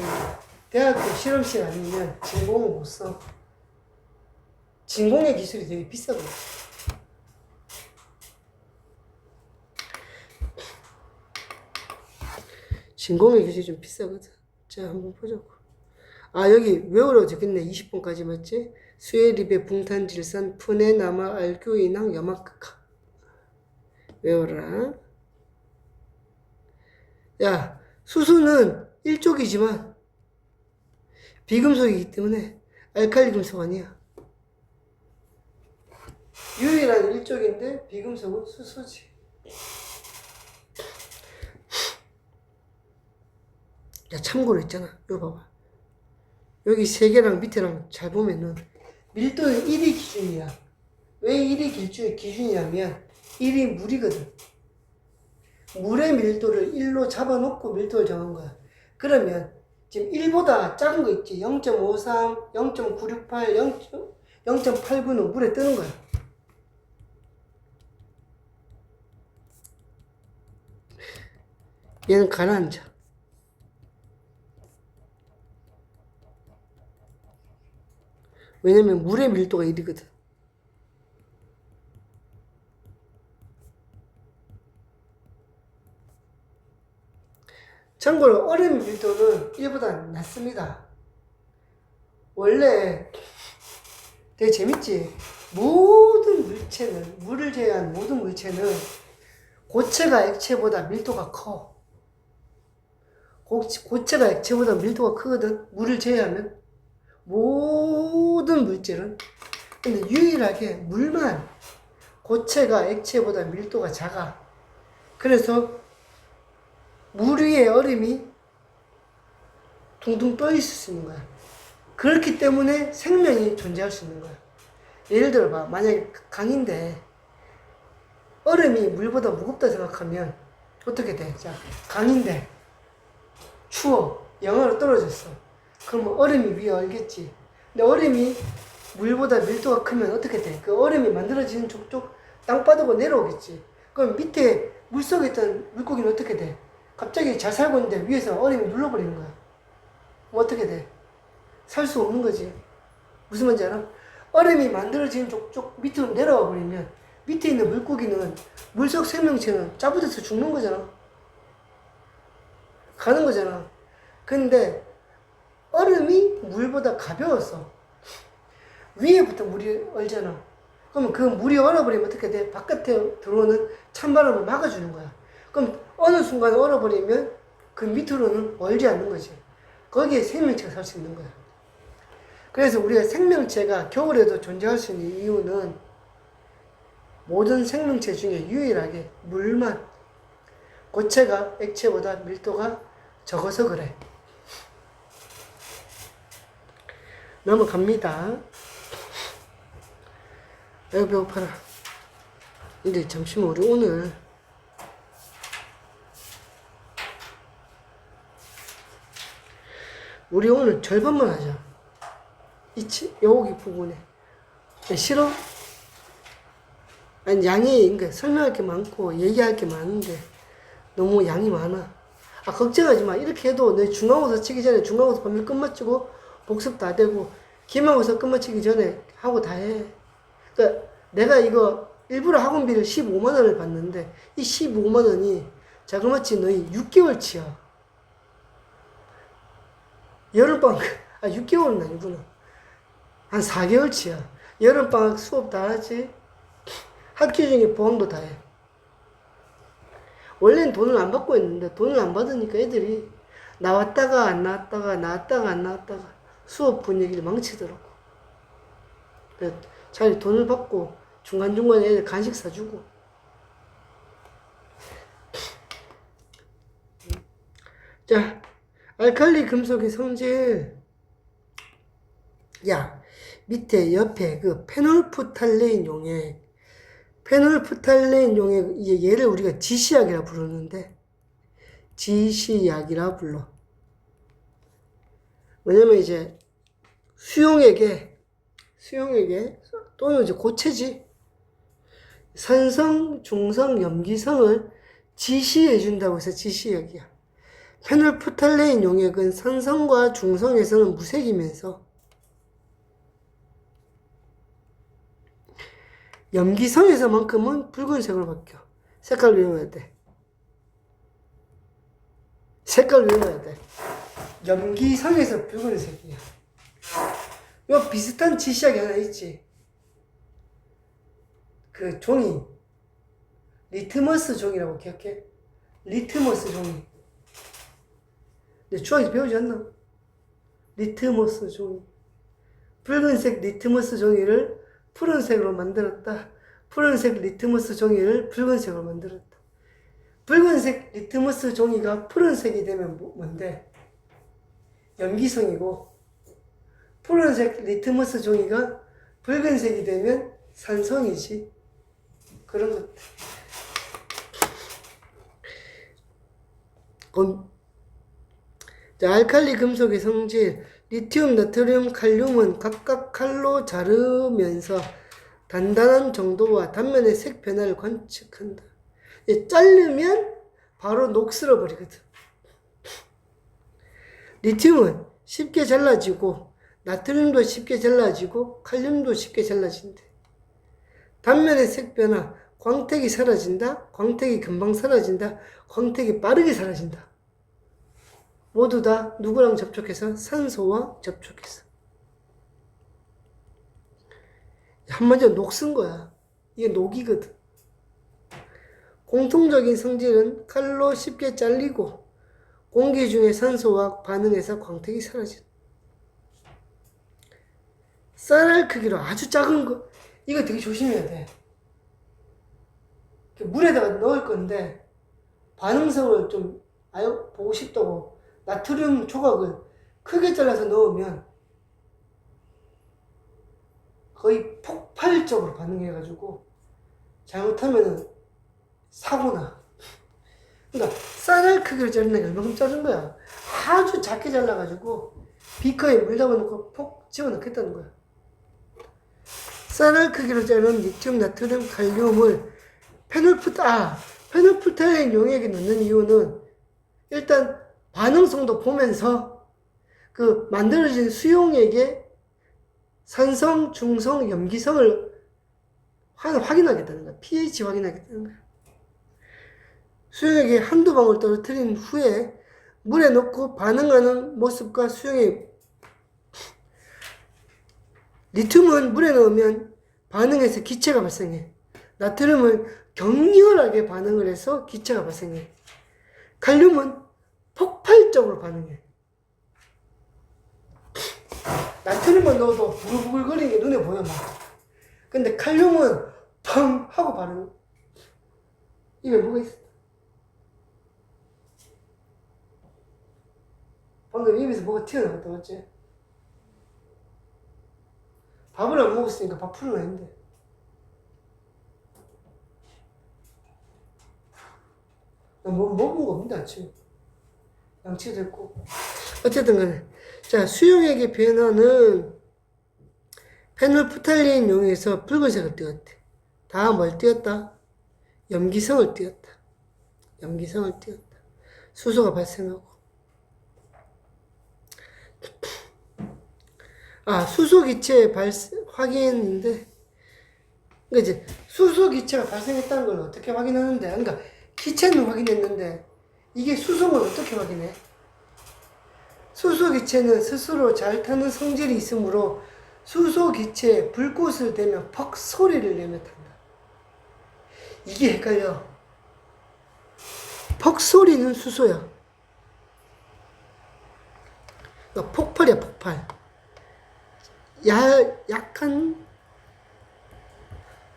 대학교 실험실 아니면 진공을 못 써. 진공의 기술이 되게 비싸거든. 진공의 기술이 좀 비싸거든. 자, 한번 보자고. 아, 여기 외우라고 적혔네. 20번까지 맞지? 수에리베, 붕탄, 질산, 푸네, 남아, 알교, 인항, 여마크카. 외워라. 야, 수소는 일족이지만 비금속이기 때문에 알칼리 금속 아니야. 유일한 일족인데 비금속은 수소지. 야, 참고로 있잖아. 이거 봐봐. 여기 세 개랑 밑에랑 잘 보면은 밀도는 1이 기준이야. 왜 1이 기준이냐면 1이 물이거든. 물의 밀도를 1로 잡아놓고 밀도를 정한 거야. 그러면 지금 1보다 작은 거 있지. 0.53, 0.968, 0.89는 물에 뜨는 거야. 얘는 가라앉아. 왜냐면 물의 밀도가 1이거든. 참고로 얼음 밀도는 1보다 낮습니다. 원래 되게 재밌지? 모든 물체는, 물을 제외한 모든 물체는 고체가 액체보다 밀도가 커. 고체가 액체보다 밀도가 크거든. 물을 제외하면. 모든 물질은. 근데 유일하게 물만 고체가 액체보다 밀도가 작아. 그래서 물 위에 얼음이 둥둥 떠 있을 수 있는 거야. 그렇기 때문에 생명이 존재할 수 있는 거야. 예를 들어 봐. 만약에 강인데 얼음이 물보다 무겁다 생각하면 어떻게 돼? 자, 강인데 추워. 영하로 떨어졌어. 그럼 얼음이 위에 얼겠지. 근데 얼음이 물보다 밀도가 크면 어떻게 돼? 그 얼음이 만들어지는 족족 땅바닥으로 내려오겠지. 그럼 밑에 물속에 있던 물고기는 어떻게 돼? 갑자기 잘 살고 있는데 위에서 얼음이 눌러버리는 거야. 그럼 어떻게 돼? 살 수 없는 거지. 무슨 말인지 알아? 얼음이 만들어지는 족족 밑으로 내려와 버리면 밑에 있는 물고기는 물속 생명체는 짜부돼서 죽는 거잖아. 가는 거잖아. 근데 얼음이 물보다 가벼워서 위에부터 물이 얼잖아. 그러면 그 물이 얼어버리면 어떻게 돼? 바깥에 들어오는 찬바람을 막아주는 거야. 그럼 어느 순간 얼어버리면 그 밑으로는 얼지 않는 거지. 거기에 생명체가 살 수 있는 거야. 그래서 우리가 생명체가 겨울에도 존재할 수 있는 이유는 모든 생명체 중에 유일하게 물만 고체가 액체보다 밀도가 적어서 그래. 넘어갑니다. 아이고 배고파라. 근데 잠시만 우리 오늘 절반만 하자. 여기 부분에. 싫어? 아니 양이 그러니까 설명할 게 많고 얘기할 게 많은데 너무 양이 많아. 아 걱정하지 마. 이렇게 해도 내 중간고사 치기 전에 중간고사 범위 끝마치고 복습 다 되고 기말고사 끝마치기 전에 하고 다 해. 그러니까 내가 이거 일부러 학원비를 15만 원을 받는데 이 15만 원이 자그마치 너희 6개월치야. 여름방학 6개월은 아니구나. 한 4개월치야. 여름방학 수업 다 하지. 학기 중에 보강도 다 해. 원래는 돈을 안 받고 했는데 돈을 안 받으니까 애들이 나왔다가 안 나왔다가 나왔다가 안 나왔다가 수업 분위기를 망치더라고. 그래서 차라리 돈을 받고 중간중간에 애들 간식 사주고. 자, 알칼리 금속의 성질. 야, 밑에 옆에 그 페놀프탈레인 용액. 페놀프탈레인 용액, 얘를 우리가 지시약이라 부르는데, 지시약이라 불러. 왜냐면 이제 수용액에 또는 이제 고체지. 산성, 중성, 염기성을 지시해 준다고 해서 지시역이야. 페놀프탈레인 용액은 산성과 중성에서는 무색이면서 염기성에서만큼은 붉은색으로 바뀌어. 색깔 외워야 돼. 색깔 외워야 돼. 염기성에서 붉은색이야. 요 비슷한 지시약이 하나 있지. 그 종이. 리트머스 종이라고 기억해? 리트머스 종이. 내 중학교 배우지 않나? 리트머스 종이. 붉은색 리트머스 종이를 푸른색으로 만들었다. 푸른색 리트머스 종이를 붉은색으로 만들었다. 붉은색 리트머스 종이가 푸른색이 되면 뭔데? 염기성이고, 푸른색 리트머스 종이가 붉은색이 되면 산성이지. 그런 것. 자, 알칼리 금속의 성질, 리튬, 나트륨, 칼륨은 각각 칼로 자르면서 단단한 정도와 단면의 색 변화를 관측한다. 자르면 바로 녹슬어 버리거든. 리튬은 쉽게 잘라지고, 나트륨도 쉽게 잘라지고, 칼륨도 쉽게 잘라진대. 단면의 색 변화, 광택이 사라진다, 광택이 금방 사라진다, 광택이 빠르게 사라진다. 모두 다 누구랑 접촉해서? 산소와 접촉해서. 한마디로 녹슨 거야. 이게 녹이거든. 공통적인 성질은 칼로 쉽게 잘리고 공기 중에 산소와 반응해서 광택이 사라진다. 쌀알 크기로 아주 작은 거, 이거 되게 조심해야 돼. 물에다가 넣을 건데 반응성을 좀 보고 싶다고 나트륨 조각을 크게 잘라서 넣으면 거의 폭발적으로 반응해가지고 잘못하면 사고나. 그러니까 쌀알 크기로 자르는 게 얼마큼 자른 거야. 아주 작게 잘라가지고 비커에 물 담아놓고 폭 집어넣겠다는 거야. 쌀알 크기로 자른 리튬, 나트륨, 칼륨을 페놀프탈레인 용액에 넣는 이유는 일단 반응성도 보면서 그 만들어진 수용액의 산성, 중성, 염기성을 확인하겠다는 거야. pH 확인하겠다는 거야. 수용액에 한두 방울 떨어뜨린 후에 물에 넣고 반응하는 모습과 수용액. 리튬은 물에 넣으면 반응해서 기체가 발생해. 나트륨은 격렬하게 반응을 해서 기체가 발생해. 칼륨은 폭발적으로 반응해. 나트륨만 넣어도 부글부글거리는 게 눈에 보여 막. 근데 칼륨은 펑 하고 반응. 입에 뭐가 있어? 방금 입에서 뭐가 튀어나왔다 맞지? 밥을 안 먹었으니까 밥 풀어놔야 했는데. 뭐 먹은 거 없는데 아침에. 양치도 했고. 어쨌든 간에. 자, 수용액의 변화는 페놀프탈레인 용에서 붉은색을 띄었대. 다 뭘 띄었다? 염기성을 띄었다. 염기성을 띄었다. 수소가 발생하고. 수소 기체 확인인데, 그러니까 이제 수소 기체가 발생했다는 걸 어떻게 확인하는데? 그러니까 기체는 확인했는데 이게 수소는 어떻게 확인해? 수소 기체는 스스로 잘 타는 성질이 있으므로 수소 기체에 불꽃을 대면 퍽 소리를 내며 탄다. 이게 헷갈려. 퍽 소리는 수소야. 그러니까 폭발이야, 폭발. 약한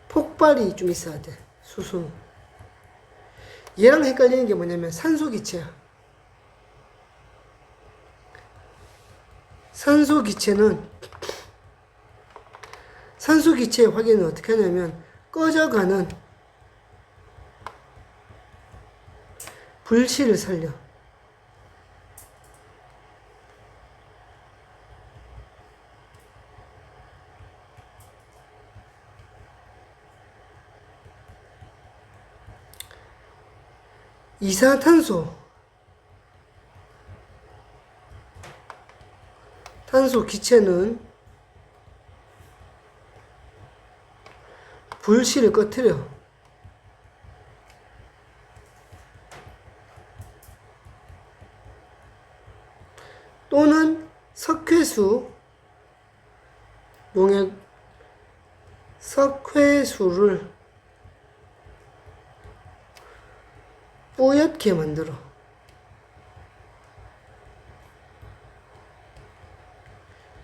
폭발이 좀 있어야 돼, 수소는. 얘랑 헷갈리는 게 뭐냐면 산소 기체야. 산소 기체의 확인은 어떻게 하냐면 꺼져가는 불씨를 살려. 이산탄소, 탄소 기체는 불씨를 꺼뜨려. 또는 석회수, 농약, 석회수를 뿌옇게 만들어.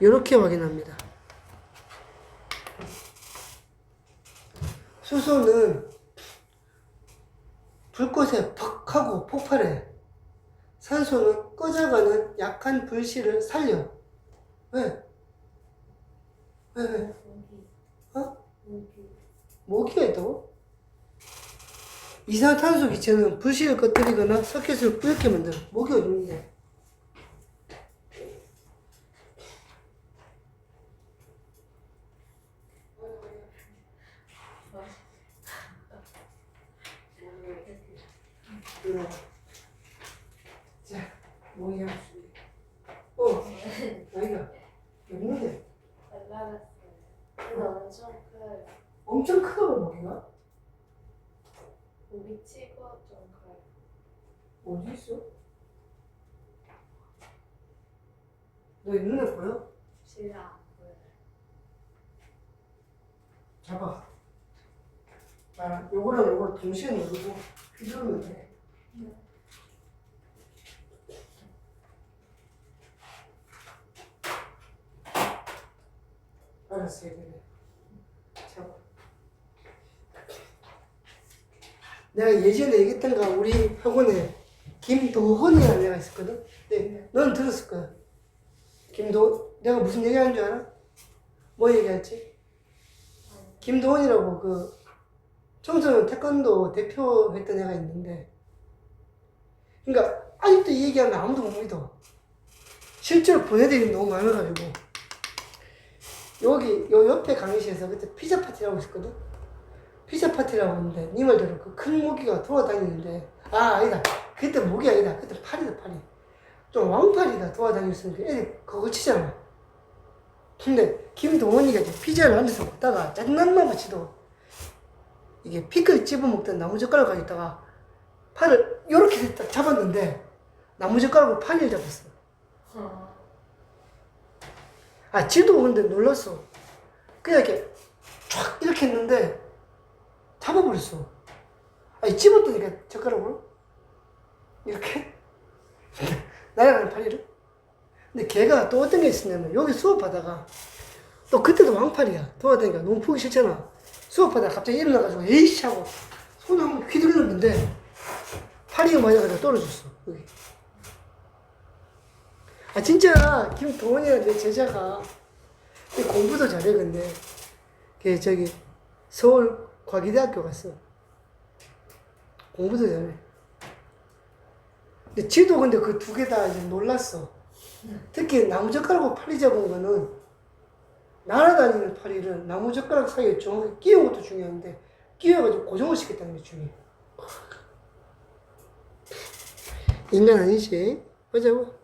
이렇게 확인합니다. 수소는 불꽃에 퍽 하고 폭발해. 산소는 꺼져가는 약한 불씨를 살려. 왜? 왜? 어? 모기가 있다고? 이산탄소 기체는 불씨를 꺼뜨리거나 석회수를 뿌옇게 만들어. 모기 어디 있는데? 자, 모기야. 아이가 있는데? 날라갔어요. 근데 엄청 커요. 엄청 크다고 모기가? 우리 치고 좀 커요. 어디 있어? 너 눈에 보여? 실내 안 보여요. 잡아. 요거랑 요걸 동시에 누르고 휘두르면 돼. 알았어, 이번에. 잡아. 내가 예전에 얘기했던가, 우리 학원에 김도헌이라는 애가 있었거든? 네, 넌 들었을 거야. 내가 무슨 얘기하는 줄 알아? 뭐 얘기했지? 김도헌이라고 청소년 태권도 대표했던 애가 있는데, 그러니까 아직도 이 얘기하면 아무도 못 믿어. 실제로 보내드린 너무 많아가지고. 요 옆에 강의실에서 그때 피자 파티라고 있었거든? 피자 파티라고 하는데, 니 말대로 그 큰 모기가 돌아다니는데, 아니다. 그때 모기 아니다. 그때 파리다, 파리. 좀 왕파리가 돌아다녔으니까 애들 그걸 치잖아. 근데 김동원이가 이제 피자를 앉아서 먹다가 짜증난나 봐치도 이게 피클 집어 먹던 나무젓가락 가지고 있다가 팔을 요렇게 딱 잡았는데 나무젓가락으로 팔을 잡았어. 지도 근데 놀랐어. 그냥 이렇게 촥 이렇게 했는데 잡아버렸어. 집었다니까 젓가락으로 이렇게 날아가는 파리를. 근데 걔가 또 어떤 게 있었냐면, 여기 수업하다가 또 그때도 왕팔이야. 돌아다니까 너무 보기 싫잖아. 수업하다가 갑자기 일어나가지고 에이씨 하고 손을 한번 휘둘렀는데 파리가 맞아가지고 떨어졌어. 여기. 진짜 김동원이라는 내 제자가 공부도 잘해. 근데 걔 저기 서울 과기대학교 갔어. 공부도 잘해. 근데 지도 근데 그 두 개 다 이제 놀랐어. 특히 나무젓가락으로 파리 잡은 거는, 날아다니는 파리를 나무젓가락 사이에 정확히 끼운 것도 중요한데 끼워가지고 고정을 시켰다는 게 중요해. 인간 아니지? 보자고.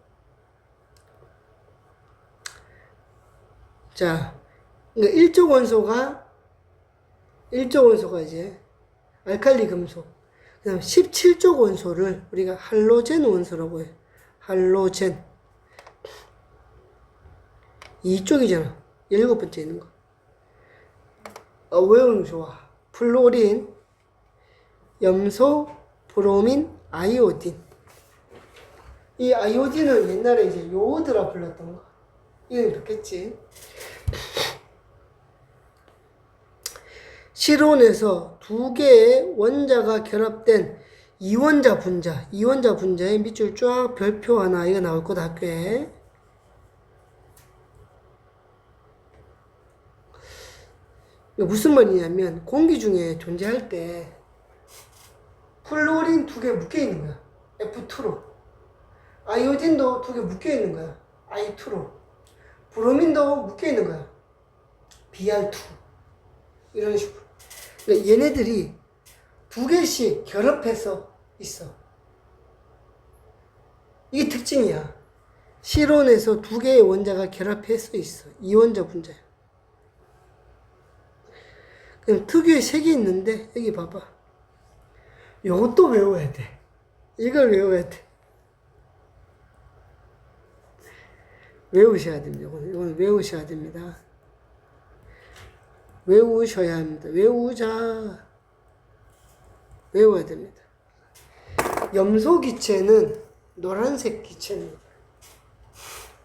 자, 그러니까 일족 원소가 이제 알칼리 금속, 그 다음 17족 원소를 우리가 할로젠 원소라고 해. 할로젠. 2쪽이잖아. 7번째 있는 거. 외우면 좋아. 플로린, 염소, 브로민, 아이오딘. 이 아이오딘은 옛날에 이제 요오드라 불렀던 거. 이건 좋겠지. 실온에서 두 개의 원자가 결합된 이원자 분자의 밑줄 쫙 별표 하나, 이거 나올 거다, 학교에. 이거 무슨 말이냐면, 공기 중에 존재할 때 플로린 두 개 묶여 있는 거야. F2로. 아이오딘도 두 개 묶여 있는 거야. I2로. 브로민도 묶여 있는 거야. Br2. 이런 식으로. 그러니까 얘네들이 두 개씩 결합해서 있어. 이게 특징이야. 실온에서 두 개의 원자가 결합해서 있어. 이원자 분자야. 그럼 특유의 색이 있는데 여기 봐봐. 요것도 외워야 돼. 이걸 외워야 돼. 외우셔야 됩니다. 이건 외우셔야 됩니다. 외우셔야 합니다. 외워야 됩니다. 염소 기체는 노란색 기체입니다.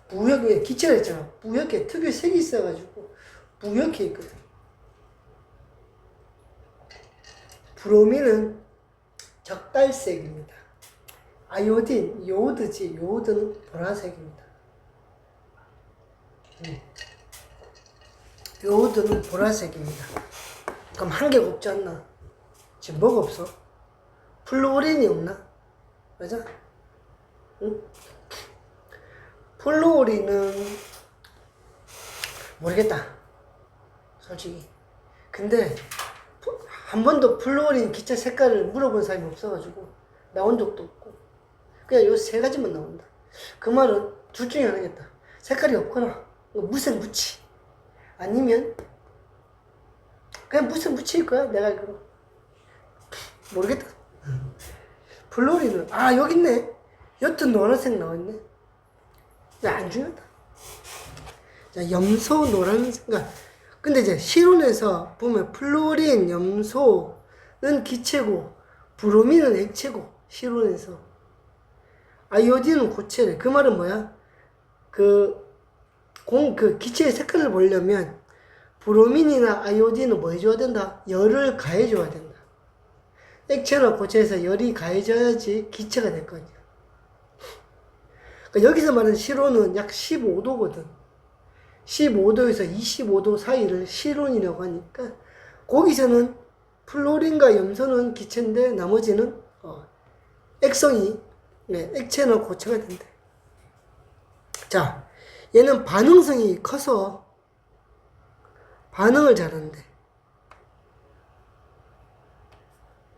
부엽에 기체가 있잖아. 부엽에 특유의 색이 있어가지고 부엽해 있거든. 브로민은 적달색입니다. 아이오딘, 요오드지. 요오드는 보라색입니다. 요오드는 보라색입니다. 그럼 한 개가 없지 않나? 지금 뭐가 없어? 플루오린이 없나? 맞아? 응? 플루오린은 모르겠다. 솔직히. 근데 한 번도 플루오린 기체 색깔을 물어본 사람이 없어가지고 나온 적도 없고 그냥 요 세 가지만 나온다. 그 말은 둘 중에 하나겠다. 색깔이 없거나 무색 무치 아니면 그냥 무색 무치일 거야. 내가 알기로. 모르겠다. 플루오린은 여기 있네. 옅은 노란색 나와있네. 안 중요하다. 자, 염소 노란색. 그러니까 근데 이제 실온에서 보면 플루오린, 염소는 기체고 브로민은 액체고 실온에서 아이오딘은 고체래. 그 말은 뭐야? 그 기체의 색깔을 보려면 브로민이나 아이오딘은 뭐 해줘야 된다? 열을 가해줘야 된다. 액체나 고체에서 열이 가해져야지 기체가 될 거냐. 그러니까 여기서 말하는 실온은 약 15도거든. 15도에서 25도 사이를 실온이라고 하니까 거기서는 플루오린과 염소는 기체인데 나머지는 액성이 액체나 고체가 된대. 자, 얘는 반응성이 커서 반응을 잘한대.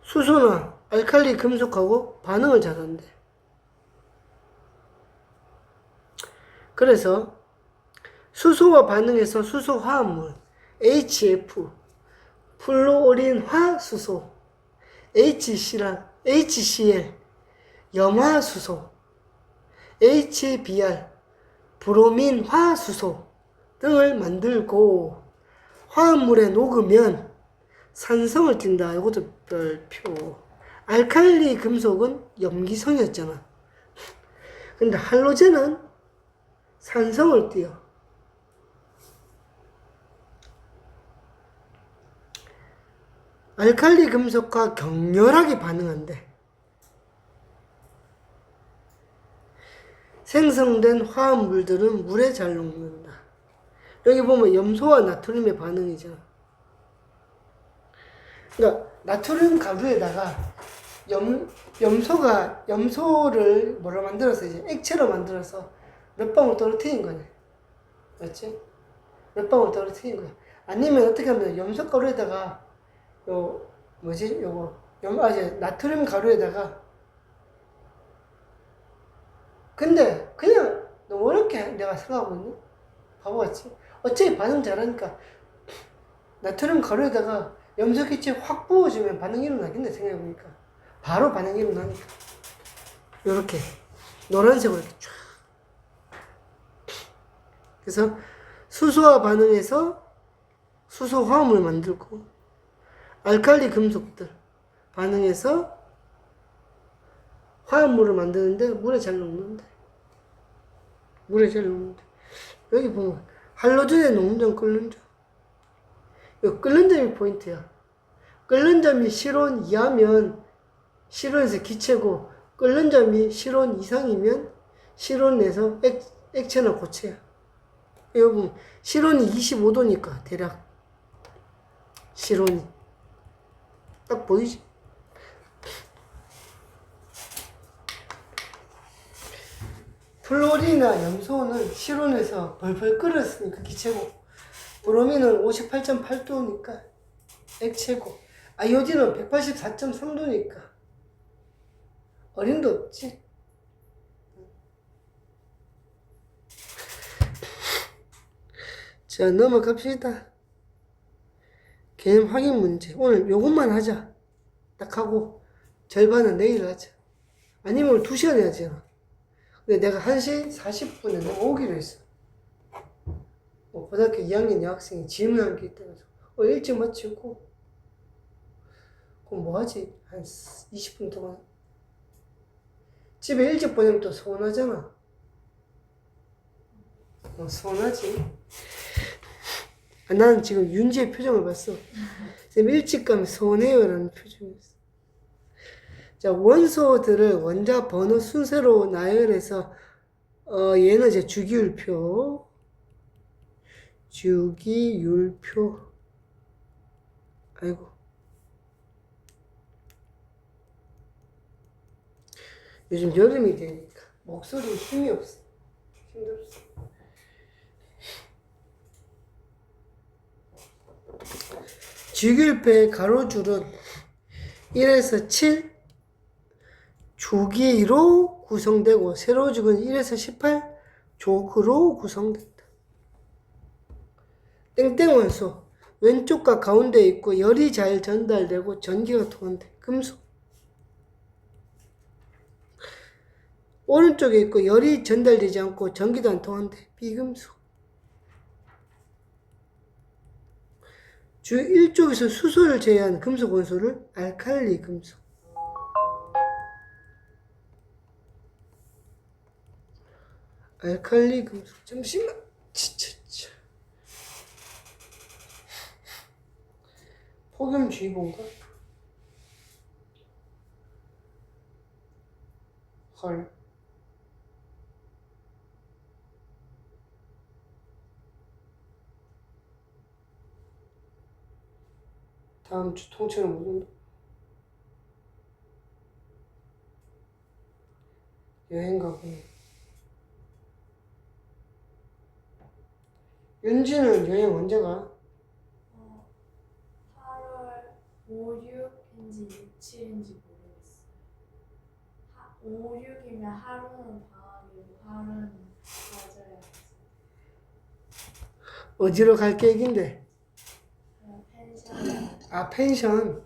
수소나 알칼리 금속하고 반응을 잘한대. 그래서 수소와 반응해서 수소 화합물 HF, 플루오린화 수소, HCl, 염화수소, HBr, 브로민화 수소 등을 만들고 화합물에 녹으면 산성을 띈다. 이것도 별표. 알칼리 금속은 염기성이었잖아. 근데 할로젠은 산성을 띄어. 알칼리 금속과 격렬하게 반응한대. 생성된 화합물들은 물에 잘 녹는다. 여기 보면 염소와 나트륨의 반응이죠. 그러니까 나트륨 가루에다가 염소를 뭐로 만들어서 이제 액체로 만들어서 몇 방울 떨어뜨린 거네. 맞지? 몇 방울 떨어뜨린 거야. 아니면 어떻게 하면 염소 가루에다가 나트륨 가루에다가 근데 그냥 너무 어렵게 내가 생각하고 있네. 바보같이. 어차피 반응 잘하니까 나트륨 가루에다가 염소기체 확 부어주면 반응이 일어나겠네. 생각해보니까 바로 반응이 일어나니까 요렇게 노란색으로 이렇게 쫙. 그래서 수소와 반응해서 수소 화합을 만들고 알칼리 금속들 반응해서 화합물을 만드는데 물에 잘 녹는데. 여기 보면 할로젠의 녹는 점, 끓는 점. 이 끓는 점이 포인트야. 끓는 점이 실온 이하면 실온에서 기체고 끓는 점이 실온 이상이면 실온에서 액체나 고체야. 여기 보면 실온이 25도니까 대략 실온이 딱 보이지? 플루오린이나 염소는 실온에서 벌벌 끓었으니까 기체고 브로민은 58.8도니까 액체고 아이오딘은 184.3도니까 어림도 없지. 자, 넘어갑시다. 개념 확인 문제. 오늘 요것만 하자. 딱 하고 절반은 내일 하자. 아니면 오늘 2시간 해야지. 근데 내가 1시 40분에 오기로 했어. 고등학교 2학년 여학생이 질문한 게 있다가지고 일찍 마치고 그럼 뭐 하지? 한 20분 동안 집에 일찍 보내면 또 서운하잖아. 서운하지. 나는 지금 윤지의 표정을 봤어. 쌤 일찍 가면 서운해요 라는 표정이었어. 자, 원소들을 원자 번호 순서로 나열해서 얘는 이제 주기율표 아이고 요즘 여름이 되니까 목소리에 힘이 없어. 힘들었어. 주기율표의 가로줄은 1에서 7 조기로 구성되고 세로줄은 1에서 18 조그로 구성된다. 땡땡 원소 왼쪽과 가운데에 있고 열이 잘 전달되고 전기가 통한대. 금속. 오른쪽에 있고 열이 전달되지 않고 전기도 안 통한대. 비금속. 주 1쪽에서 수소를 제외한 금속 원소를 알칼리 금속. 알칼리 금속. 잠시만. 폭염주의보인가? 헐. 다음 주 통째로 못 온다. 여행 가보네. 윤지는 여행 언제 가? 8월 5, 6인지 6, 7인지 모르겠어요. 5, 6이면 하루는 방학이고 하루는 과제야. 어디로 갈 계획인데? 펜션. 아, 펜션.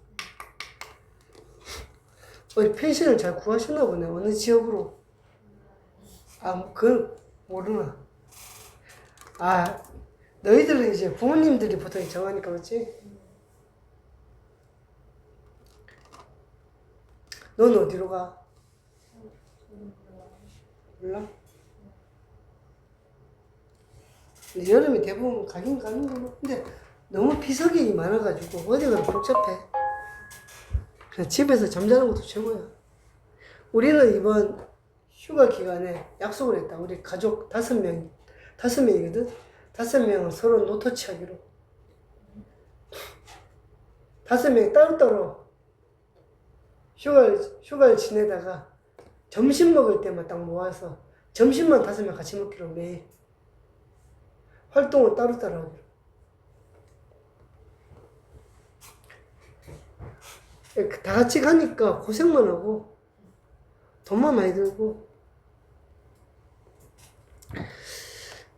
펜션을 잘 구하셨나 보네. 어느 지역으로? 아, 그건 모르나. 아, 너희들은 이제 부모님들이 보통 정하니까 그렇지? 넌 어디로 가? 몰라? 근데 여름에 대부분 가긴 가는 거고. 근데 너무 비석이 많아가지고 어디가 복잡해. 그냥 집에서 잠자는 것도 최고야. 우리는 이번 휴가 기간에 약속을 했다. 우리 가족 5명이거든? 5명을 서로 노터치 하기로. 5명이 따로따로 휴가를 지내다가 점심 먹을 때만 딱 모아서 점심만 5명 같이 먹기로 매일. 활동을 따로따로 하기로. 다 같이 가니까 고생만 하고 돈만 많이 들고.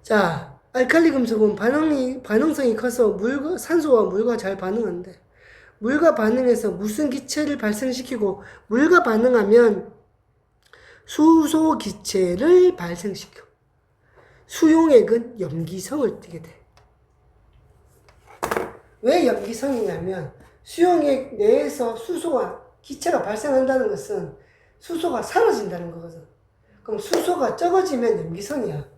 자, 알칼리 금속은 반응성이 커서 산소와 물과 잘 반응한대. 물과 반응해서 무슨 기체를 발생시키고 물과 반응하면 수소 기체를 발생시켜. 수용액은 염기성을 띠게 돼. 왜 염기성이냐면 수용액 내에서 수소가 기체가 발생한다는 것은 수소가 사라진다는 거거든. 그럼 수소가 적어지면 염기성이야.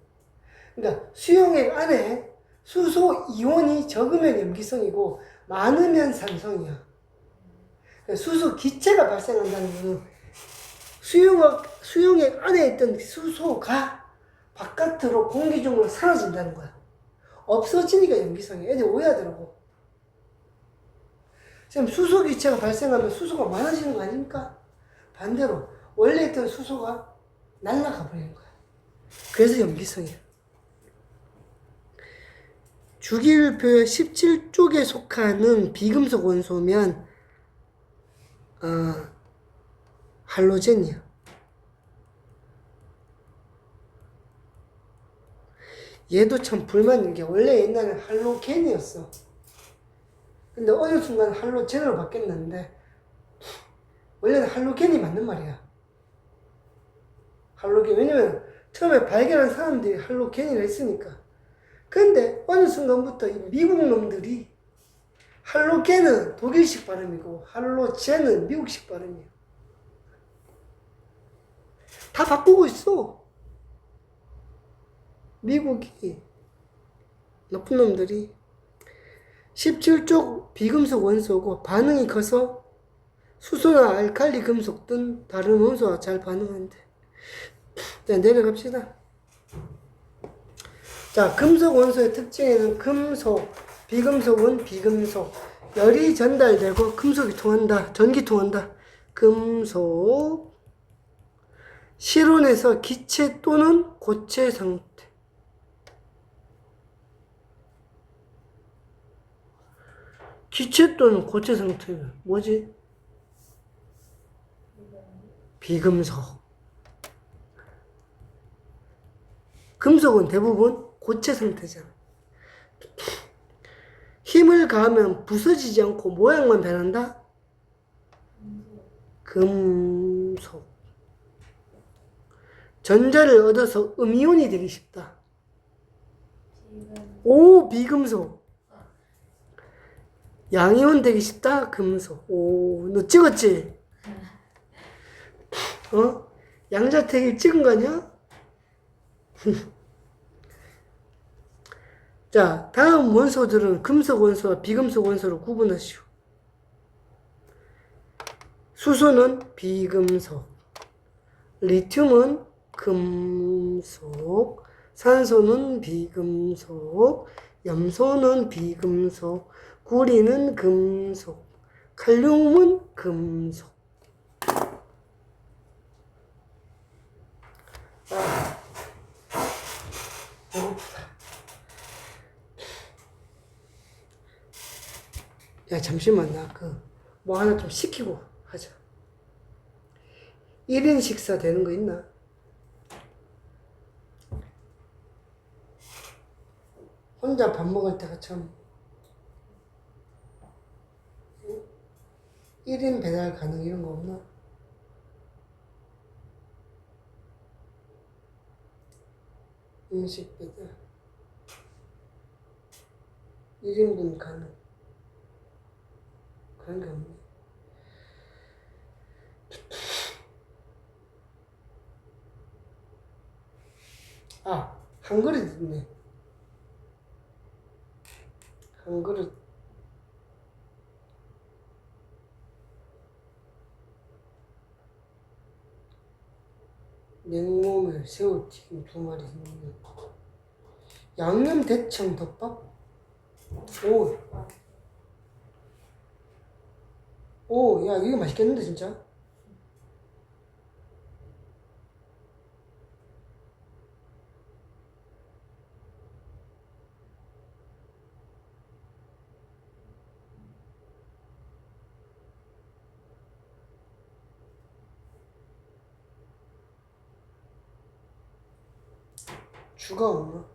그러니까 수용액 안에 수소 이온이 적으면 염기성이고 많으면 산성이야. 수소 기체가 발생한다는 것은 수용액 안에 있던 수소가 바깥으로 공기 중으로 사라진다는 거야. 없어지니까 염기성이야. 애들 오해하더라고. 지금 수소 기체가 발생하면 수소가 많아지는 거 아닙니까? 반대로 원래 있던 수소가 날아가 버리는 거야. 그래서 염기성이야. 주기율표의 17쪽에 속하는 비금속 원소면 할로젠이야. 얘도 참 불만인 게 원래 옛날에 할로겐이었어. 근데 어느 순간 할로젠으로 바뀌었는데 원래는 할로겐이 맞는 말이야. 할로겐. 왜냐면 처음에 발견한 사람들이 할로겐이라 했으니까. 근데 어느 순간부터 이 미국 놈들이 할로겐은 독일식 발음이고 할로젠은 미국식 발음이야. 다 바꾸고 있어. 미국이 나쁜 놈들이 17쪽 비금속 원소고 반응이 커서 수소나 알칼리 금속 등 다른 원소와 잘 반응한대. 자, 내려갑시다. 자, 금속 원소의 특징에는 금속, 비금속은 비금속, 열이 전달되고 금속이 통한다, 전기 통한다. 금속, 실온에서 기체 또는 고체 상태. 기체 또는 고체 상태는 뭐지? 비금속. 금속은 대부분 고체 상태잖아. 힘을 가하면 부서지지 않고 모양만 변한다? 금속. 전자를 얻어서 음이온이 되기 쉽다. 오, 비금속. 양이온 되기 쉽다? 금속. 오, 너 찍었지? 어? 양자택일 찍은 거 아니야? 자, 다음 원소들은 금속 원소와 비금속 원소로 구분하시오. 수소는 비금속, 리튬은 금속, 산소는 비금속, 염소는 비금속, 구리는 금속, 칼륨은 금속. 야, 잠시만, 나 뭐 하나 좀 시키고 하자. 1인 식사 되는 거 있나? 혼자 밥 먹을 때가 참 1인 배달 가능 이런 거 없나? 음식 배달 1인분 가능 그런 게 없네. 아, 한 그릇 있네. 한 그릇. 냉모밀, 새우튀김 2마리. 양념 대창 덮밥? 오, 야, 이거 맛있겠는데, 진짜? 주가 없나?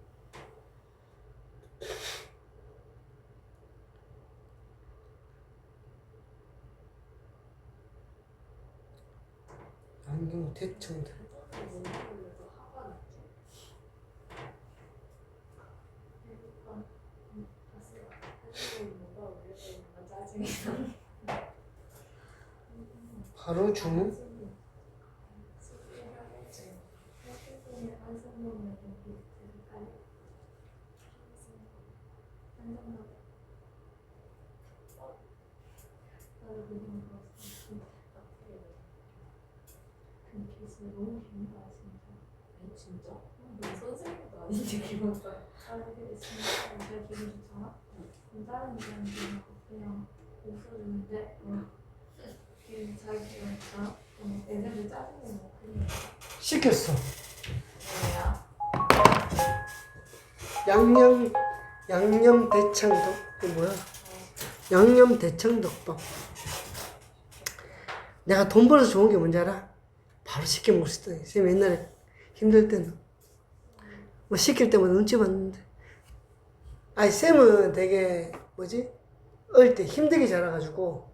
양념 대창 덮밥. 바로 주문? 너무 긴다 진짜. 진짜? 너 선생님도 아닌데 기분 좋아. 근데 진짜 내가 기분 좋잖아? 그럼 다른 사람들은 그냥 웃어주는데 기분 자기 기분 좋잖아? 그럼 애들도 짜증이 나 그냥. 시켰어. 뭐야? 양념 대창덮. 이거 뭐야? 양념 대창덮밥. 내가 돈 벌어서 좋은 게 뭔지 알아? 바로 시켜 먹을 수 있다. 쌤 옛날에 힘들 때는 뭐 시킬 때마다 눈치 봤는데. 아니, 쌤은 되게, 뭐지? 어릴 때 힘들게 자라가지고,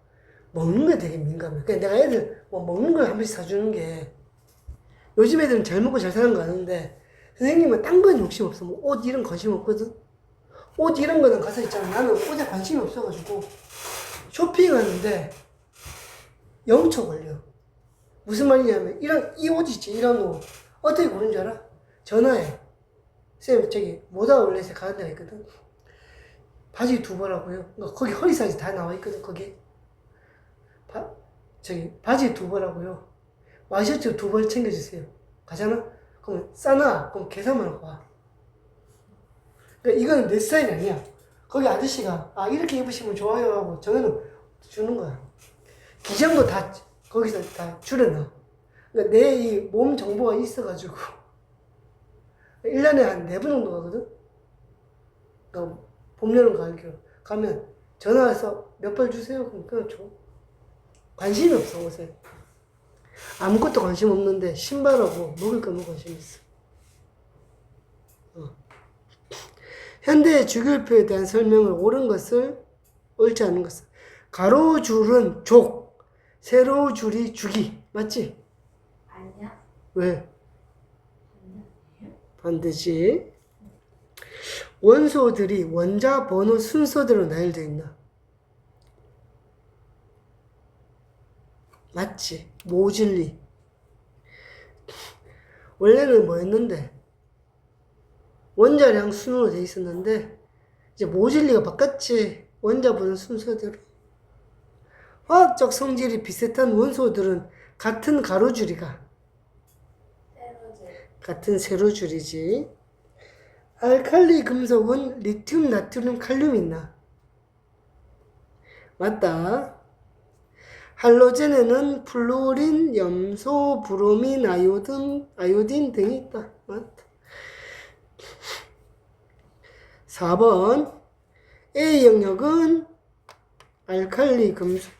먹는 거에 되게 민감해. 그냥 내가 애들 뭐 먹는 걸 한 번씩 사주는 게, 요즘 애들은 잘 먹고 잘 사는 거 아는데, 선생님은 딴 건 욕심 없어. 뭐 옷 이런 거 관심 없거든? 옷 이런 거는 가서 있잖아. 나는 옷에 관심이 없어가지고, 쇼핑하는데, 0초 걸려. 무슨 말이냐면, 이 옷 있지, 이런 옷. 어떻게 고른 줄 알아? 전화해. 쌤, 저기, 모다 올렛에 가는 데가 있거든. 바지 2벌하고요. 그러니까 거기 허리 사이즈 다 나와 있거든, 거기. 바지 2벌하고요. 와이셔츠 2벌 챙겨주세요. 가잖아? 그럼 싸나? 그럼 계산만 하고 와. 그러니까 이거는 내 스타일이 아니야. 거기 아저씨가, 아, 이렇게 입으시면 좋아요 하고 정해놓 주는 거야. 기장도 다 거기서 다 줄여놔. 그러니까 내 이 몸 정보가 있어가지고 1년에 한 4번 정도 가거든? 그러니까 봄, 여름, 가을, 겨울 가면 전화해서 몇 벌 주세요? 그럼 그냥 줘. 관심이 없어, 옷에. 아무것도 관심 없는데 신발하고 먹을 거면 관심 있어. 현대의 주기율표에 대한 설명을 옳은 것을, 옳지 않은 것을. 가로줄은 족, 세로줄이 주기. 맞지? 아니야? 왜? 아니야? 반드시. 원소들이 원자 번호 순서대로 나열되어 있나? 맞지? 모질리. 원래는 뭐였는데? 원자량 순으로 되어 있었는데, 이제 모질리가 바꿨지. 원자 번호 순서대로. 화학적 성질이 비슷한 원소들은 같은 가로줄이가, 세로제. 같은 세로줄이지. 알칼리 금속은 리튬, 나트륨, 칼륨이 있나? 맞다. 할로젠에는 플루린, 염소, 브로민, 아요딘 등이 있다. 맞다. 4번. A 영역은 알칼리 금속.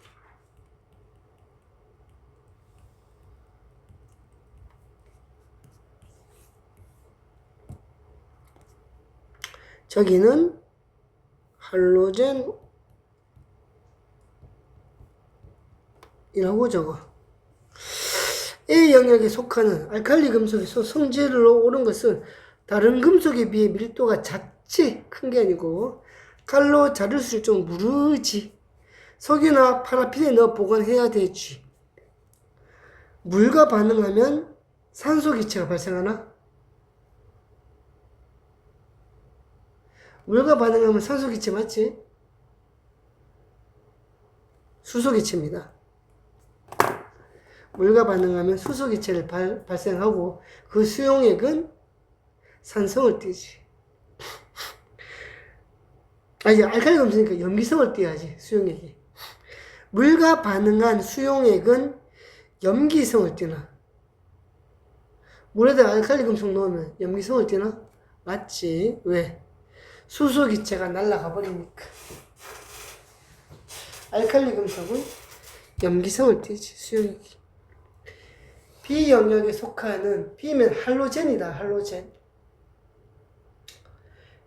저기는 할로젠 이라고 적어. A 영역에 속하는 알칼리 금속에서 성질로 오른 것은 다른 금속에 비해 밀도가 작지, 큰 게 아니고 칼로 자를 수 좀 무르지. 석유나 파라핀에 넣어 보관해야 되지. 물과 반응하면 산소 기체가 발생하나? 물과 반응하면 산소 기체 맞지? 수소 기체입니다. 물과 반응하면 수소 기체를 발생하고 그 수용액은 산성을 띠지. 아니, 알칼리 금속이니까 염기성을 띠야지, 수용액이. 물과 반응한 수용액은 염기성을 띠나? 물에다 알칼리 금속 넣으면 염기성을 띠나? 맞지. 왜? 수소 기체가 날아가 버리니까. 알칼리 금속은 염기성을 띠지, 수용액이. B 영역에 속하는, B면 할로젠이다, 할로젠.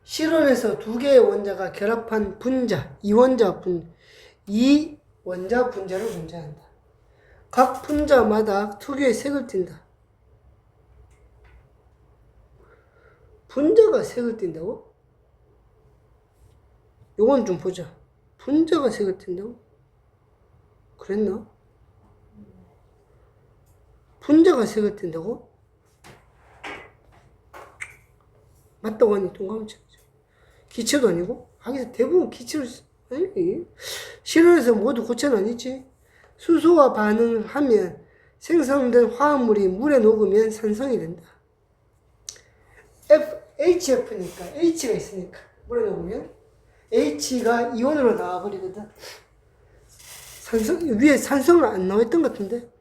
실온에서 두 개의 원자가 결합한 분자, 이원자 분자를 분자한다. 각 분자마다 특유의 색을 띈다. 분자가 색을 띈다고? 요건 좀 보자. 분자가 색을 띈다고? 그랬나? 분자가 색을 띈다고? 맞다고 하니 동감을 쳐야죠. 기체도 아니고? 하기서 대부분 기체를, 아니, 실온에서 모두 고체는 아니지. 수소와 반응을 하면 생성된 화합물이 물에 녹으면 산성이 된다. HF니까, H가 있으니까, 물에 녹으면 H가 이온으로 나와버리거든. 위에 산성은 안 나와있던 것 같은데?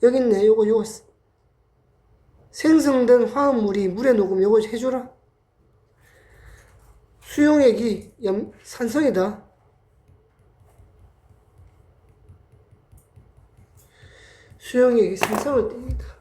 여기 있네, 요거. 생성된 화합물이 물에 녹으면 요거 해줘라. 수용액이 산성이다. 수용액이 산성을 띱니다.